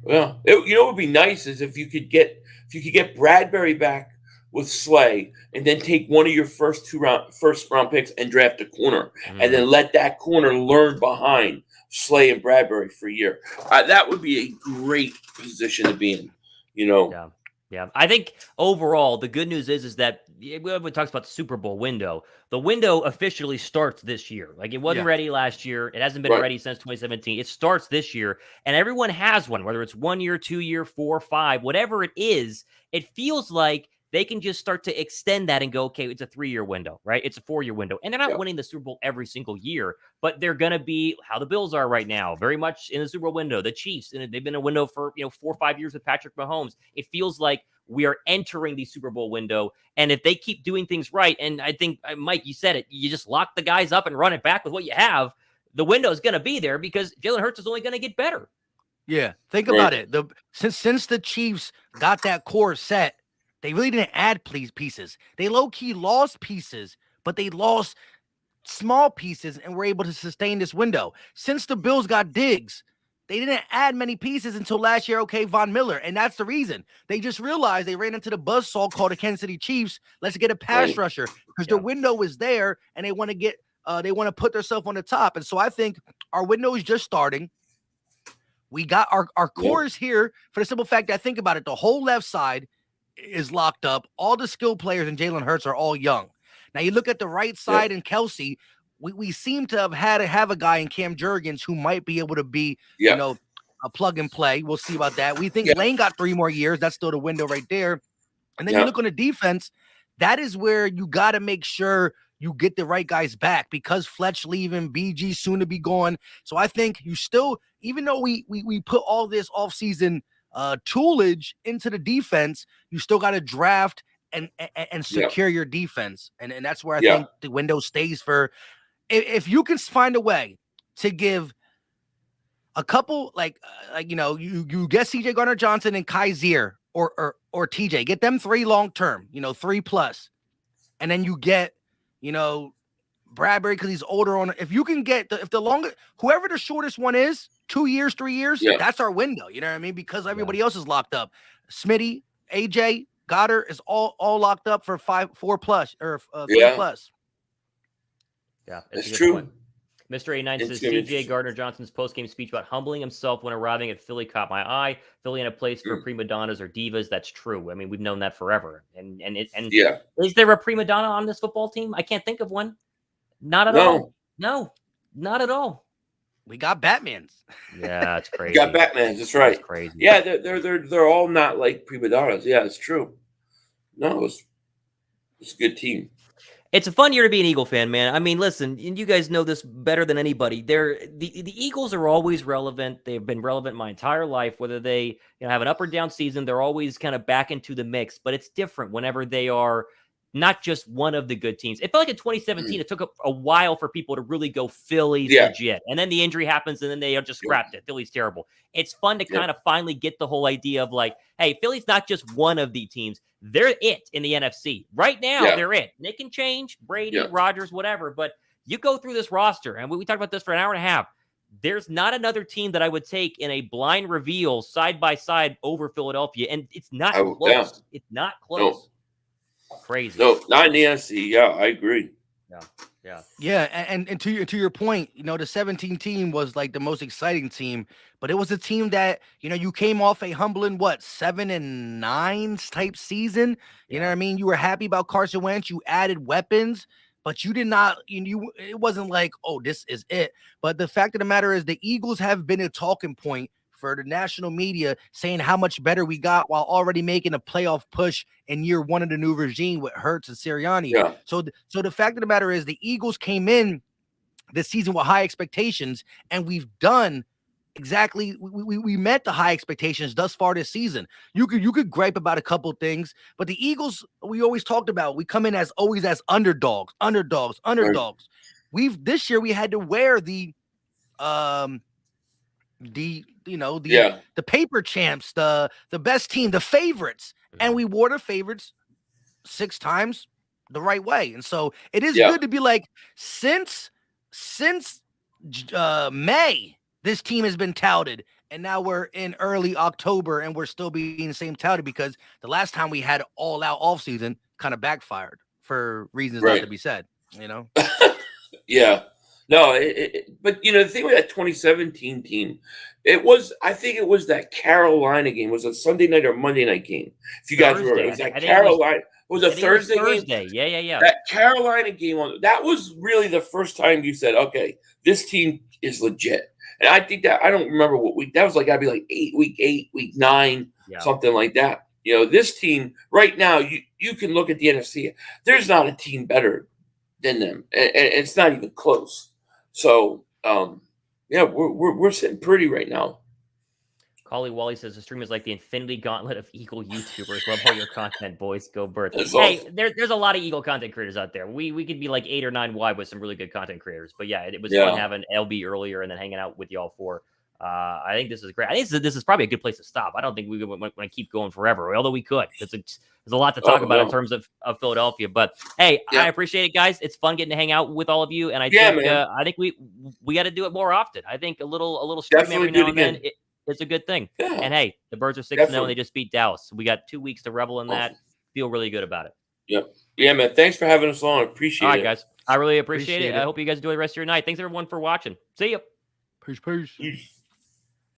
Yeah. What would be nice is if you could get Bradbury back with Slay and then take one of your first round picks and draft a corner and then let that corner learn behind Slay and Bradbury for a year. That would be a great position to be in, Yeah. I think overall, the good news is that everyone talks about the Super Bowl window. The window officially starts this year. Like, it wasn't ready last year. It hasn't been ready since 2017. It starts this year, and everyone has one, whether it's 1 year, 2 year, 4, 5, whatever it is. It feels like they can just start to extend that and go, okay, it's a 3-year window, right? It's a 4-year window. And they're not winning the Super Bowl every single year, but they're going to be how the Bills are right now, very much in the Super Bowl window. The Chiefs, and they've been in a window for 4 or 5 years with Patrick Mahomes. It feels like we are entering the Super Bowl window. And if they keep doing things right, and I think, Mike, you said it, you just lock the guys up and run it back with what you have, the window is going to be there because Jalen Hurts is only going to get better. Yeah, think Right. about it. Since the Chiefs got that core set, they really didn't add pieces. They low key lost pieces, but they lost small pieces and were able to sustain this window. Since the Bills got Diggs, they didn't add many pieces until last year. Okay, Von Miller, and that's the reason they just realized they ran into the buzzsaw called the Kansas City Chiefs. Let's get a pass Right. rusher because the window is there, and they want to get they want to put themselves on the top. And so I think our window is just starting. We got our core is here for the simple fact that think about it. The whole left side is locked up. All the skill players and Jalen Hurts are all young. Now you look at the right side and Kelsey. We seem to have a guy in Cam Jurgens who might be able to be, you know, a plug and play. We'll see about that. We think Lane got 3 more years. That's still the window right there. And then you look on the defense. That is where you got to make sure you get the right guys back because Fletch leaving, BG soon to be gone. So I think you still, even though we put all this offseason toolage into the defense, you still got to draft and secure your defense. And that's where I think the window stays for. If you can find a way to give a couple, like you know, you get CJ Gardner-Johnson and Kaiser or TJ, get them 3 long-term, you know, 3+, and then you get, you know, Bradbury because he's older on. If you can get if the longest, whoever the shortest one is, 2 years, 3 years, that's our window. You know what I mean? Because everybody else is locked up. Smitty, AJ, Goddard is all locked up for 4+ or 3+. Yeah, it's true. Point. Mr. A9 says CJ Gardner-Johnson's post-game speech about humbling himself when arriving at Philly caught my eye. Philly in a place for prima donnas or divas. That's true. I mean, we've known that forever. And is there a prima donna on this football team? I can't think of one. Not at all. No, not at all. We got Batmans. Yeah, it's crazy. We got Batmans. That's right. That's crazy. Yeah, they're all not like prima donnas. Yeah, it's true. No, it's a good team. It's a fun year to be an Eagle fan, man. I mean, listen, and you guys know this better than anybody. The Eagles are always relevant. They've been relevant my entire life. Whether they have an up or down season, they're always kind of back into the mix. But it's different whenever they are not just one of the good teams. It felt like in 2017, it took a while for people to really go Philly's legit. And then the injury happens, and then they just scrapped it. Philly's terrible. It's fun to kind of finally get the whole idea of like, hey, Philly's not just one of the teams. They're it in the NFC. Right now, they're it. They can change, Brady, Rodgers, whatever. But you go through this roster, and we talked about this for an hour and a half. There's not another team that I would take in a blind reveal side by side over Philadelphia. And it's not close. Yeah. It's not close. No. Crazy. No, not in the NFC. Yeah, I agree. Yeah, and to your point, you know, the 17 team was like the most exciting team, but it was a team that, you know, you came off a humbling 7-9 type season. You know what I mean? You were happy about Carson Wentz. You added weapons, but you did not. It wasn't like, oh, this is it. But the fact of the matter is, the Eagles have been a talking point for the national media, saying how much better we got while already making a playoff push in year 1 of the new regime with Hurts and Sirianni. Yeah. So the fact of the matter is, the Eagles came in this season with high expectations, and we've done exactly. We met the high expectations thus far this season. You could gripe about a couple things, but the Eagles, we always talked about, we come in as underdogs. Right. This year we had to wear the paper champs, the best team, the favorites, and we wore the favorites 6 times the right way. And so it is good to be like, since May, this team has been touted, and now we're in early October and we're still being the same touted, because the last time we had all out offseason kind of backfired for reasons not to be said, you know? Yeah. No, but the thing with that 2017 team, I think it was that Carolina game. It was a Sunday night or Monday night game. If you guys remember, it was that Carolina. It was a Thursday game. Yeah. That Carolina game, that was really the first time you said, okay, this team is legit. And I think that, I don't remember what week, that was like, I'd be like week 8, week 9, something like that. This team right now, you can look at the NFC. There's not a team better than them. And it's not even close. So, we're sitting pretty right now. Collie Wally says the stream is like the infinity gauntlet of Eagle YouTubers. Love all your content, boys. Go Birds. Hey, awesome. There's a lot of Eagle content creators out there. We could be like 8 or 9 wide with some really good content creators. But yeah, it was fun having LB earlier and then hanging out with y'all for I think this is great. I think this is probably a good place to stop. I don't think we want to keep going forever, although we could. There's a lot to talk about in terms of Philadelphia. But hey, I appreciate it, guys. It's fun getting to hang out with all of you, and I think we got to do it more often. I think a little stream every now and then it's a good thing. Yeah. And hey, the Birds are 6-0 and they just beat Dallas. So we got 2 weeks to revel in that. Feel really good about it. Yep. Yeah, man. Thanks for having us on. Appreciate it. All right, guys. I really appreciate it. I hope you guys enjoy the rest of your night. Thanks everyone for watching. See you. Peace. Peace.